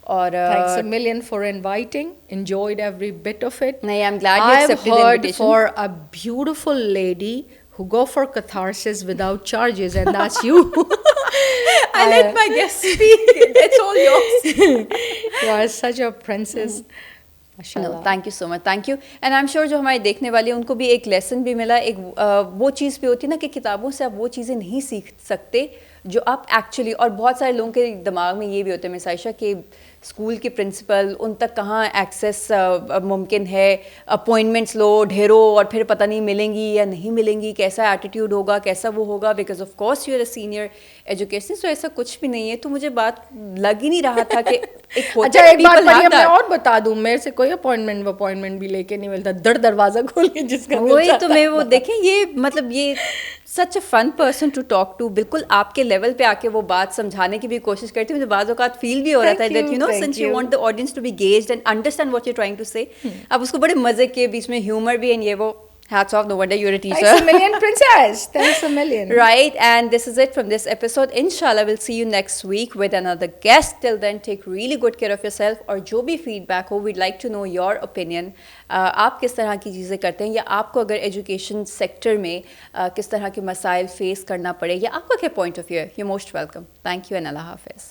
Speaker 2: اور
Speaker 1: thanks a million for inviting, enjoyed every bit of it.
Speaker 2: نہیں, I'm glad you accepted the invitation.
Speaker 1: I've heard for a beautiful lady who go for catharsis without charges, and that's you.
Speaker 2: I let my guests speak. That's all yours.
Speaker 1: You are such a princess.
Speaker 2: Thank you so much, thank you. And I am sure جو ہمارے دیکھنے والے ہیں ان کو بھی ایک lesson بھی ملا. ایک وہ چیز بھی ہوتی ہے نا کہ کتابوں سے آپ وہ چیزیں نہیں سیکھ سکتے جو آپ ایکچولی, اور بہت سارے لوگوں کے دماغ میں یہ بھی ہوتا ہے مس عائشہ کہ اسکول کے پرنسپل, ان تک کہاں ایکسیس ممکن ہے, اپوائنٹمنٹس لو ڈھیروں, اور پھر پتہ نہیں ملیں گی یا نہیں ملیں گی, کیسا ایٹیٹیوڈ ہوگا, کیسا وہ ہوگا, because of course you are a senior education. So ایسا کچھ بھی نہیں ہے. تو مجھے بات لگ ہی نہیں رہا تھا کہ
Speaker 1: اچھا ایک بات میں اور بتا دوں, میرے سے کوئی اپوائنٹمنٹ بھی لے کے نہیں ملتا, دروازہ کھول کے جس کا
Speaker 2: وہی تو میں وہ دیکھیں, یہ مطلب یہ سچ اے فن پرسن ٹو ٹاک ٹو, بالکل آپ کے لیول پہ آ کے وہ بات سمجھانے کی بھی کوشش کرتی ہوں. مجھے بعض اوقات فیل بھی ہو رہا تھا that you know since you want the audience to be engaged and understand what you trying to say, آپ اس کو بڑے مزے کے بیچ میں ہیومر بھی, اینڈ یہ وہ hats off, no wonder you're a teacher.
Speaker 1: Thanks a million, princess. Thanks a million.
Speaker 2: Right, and this is it from this episode. Inshallah we'll see you next week with another guest. Till then, take really good care of yourself. اور جو بھی feedback who, we'd like to know your opinion. آپ کس طرح کی چیزیں کرتے ہیں, یا آپ کو اگر ایجوکیشن سیکٹر میں کس طرح کے مسائل فیس کرنا پڑے, یا آپ کا کیا پوائنٹ آف ویو ہے, you're most welcome. Thank you and Allah Hafiz.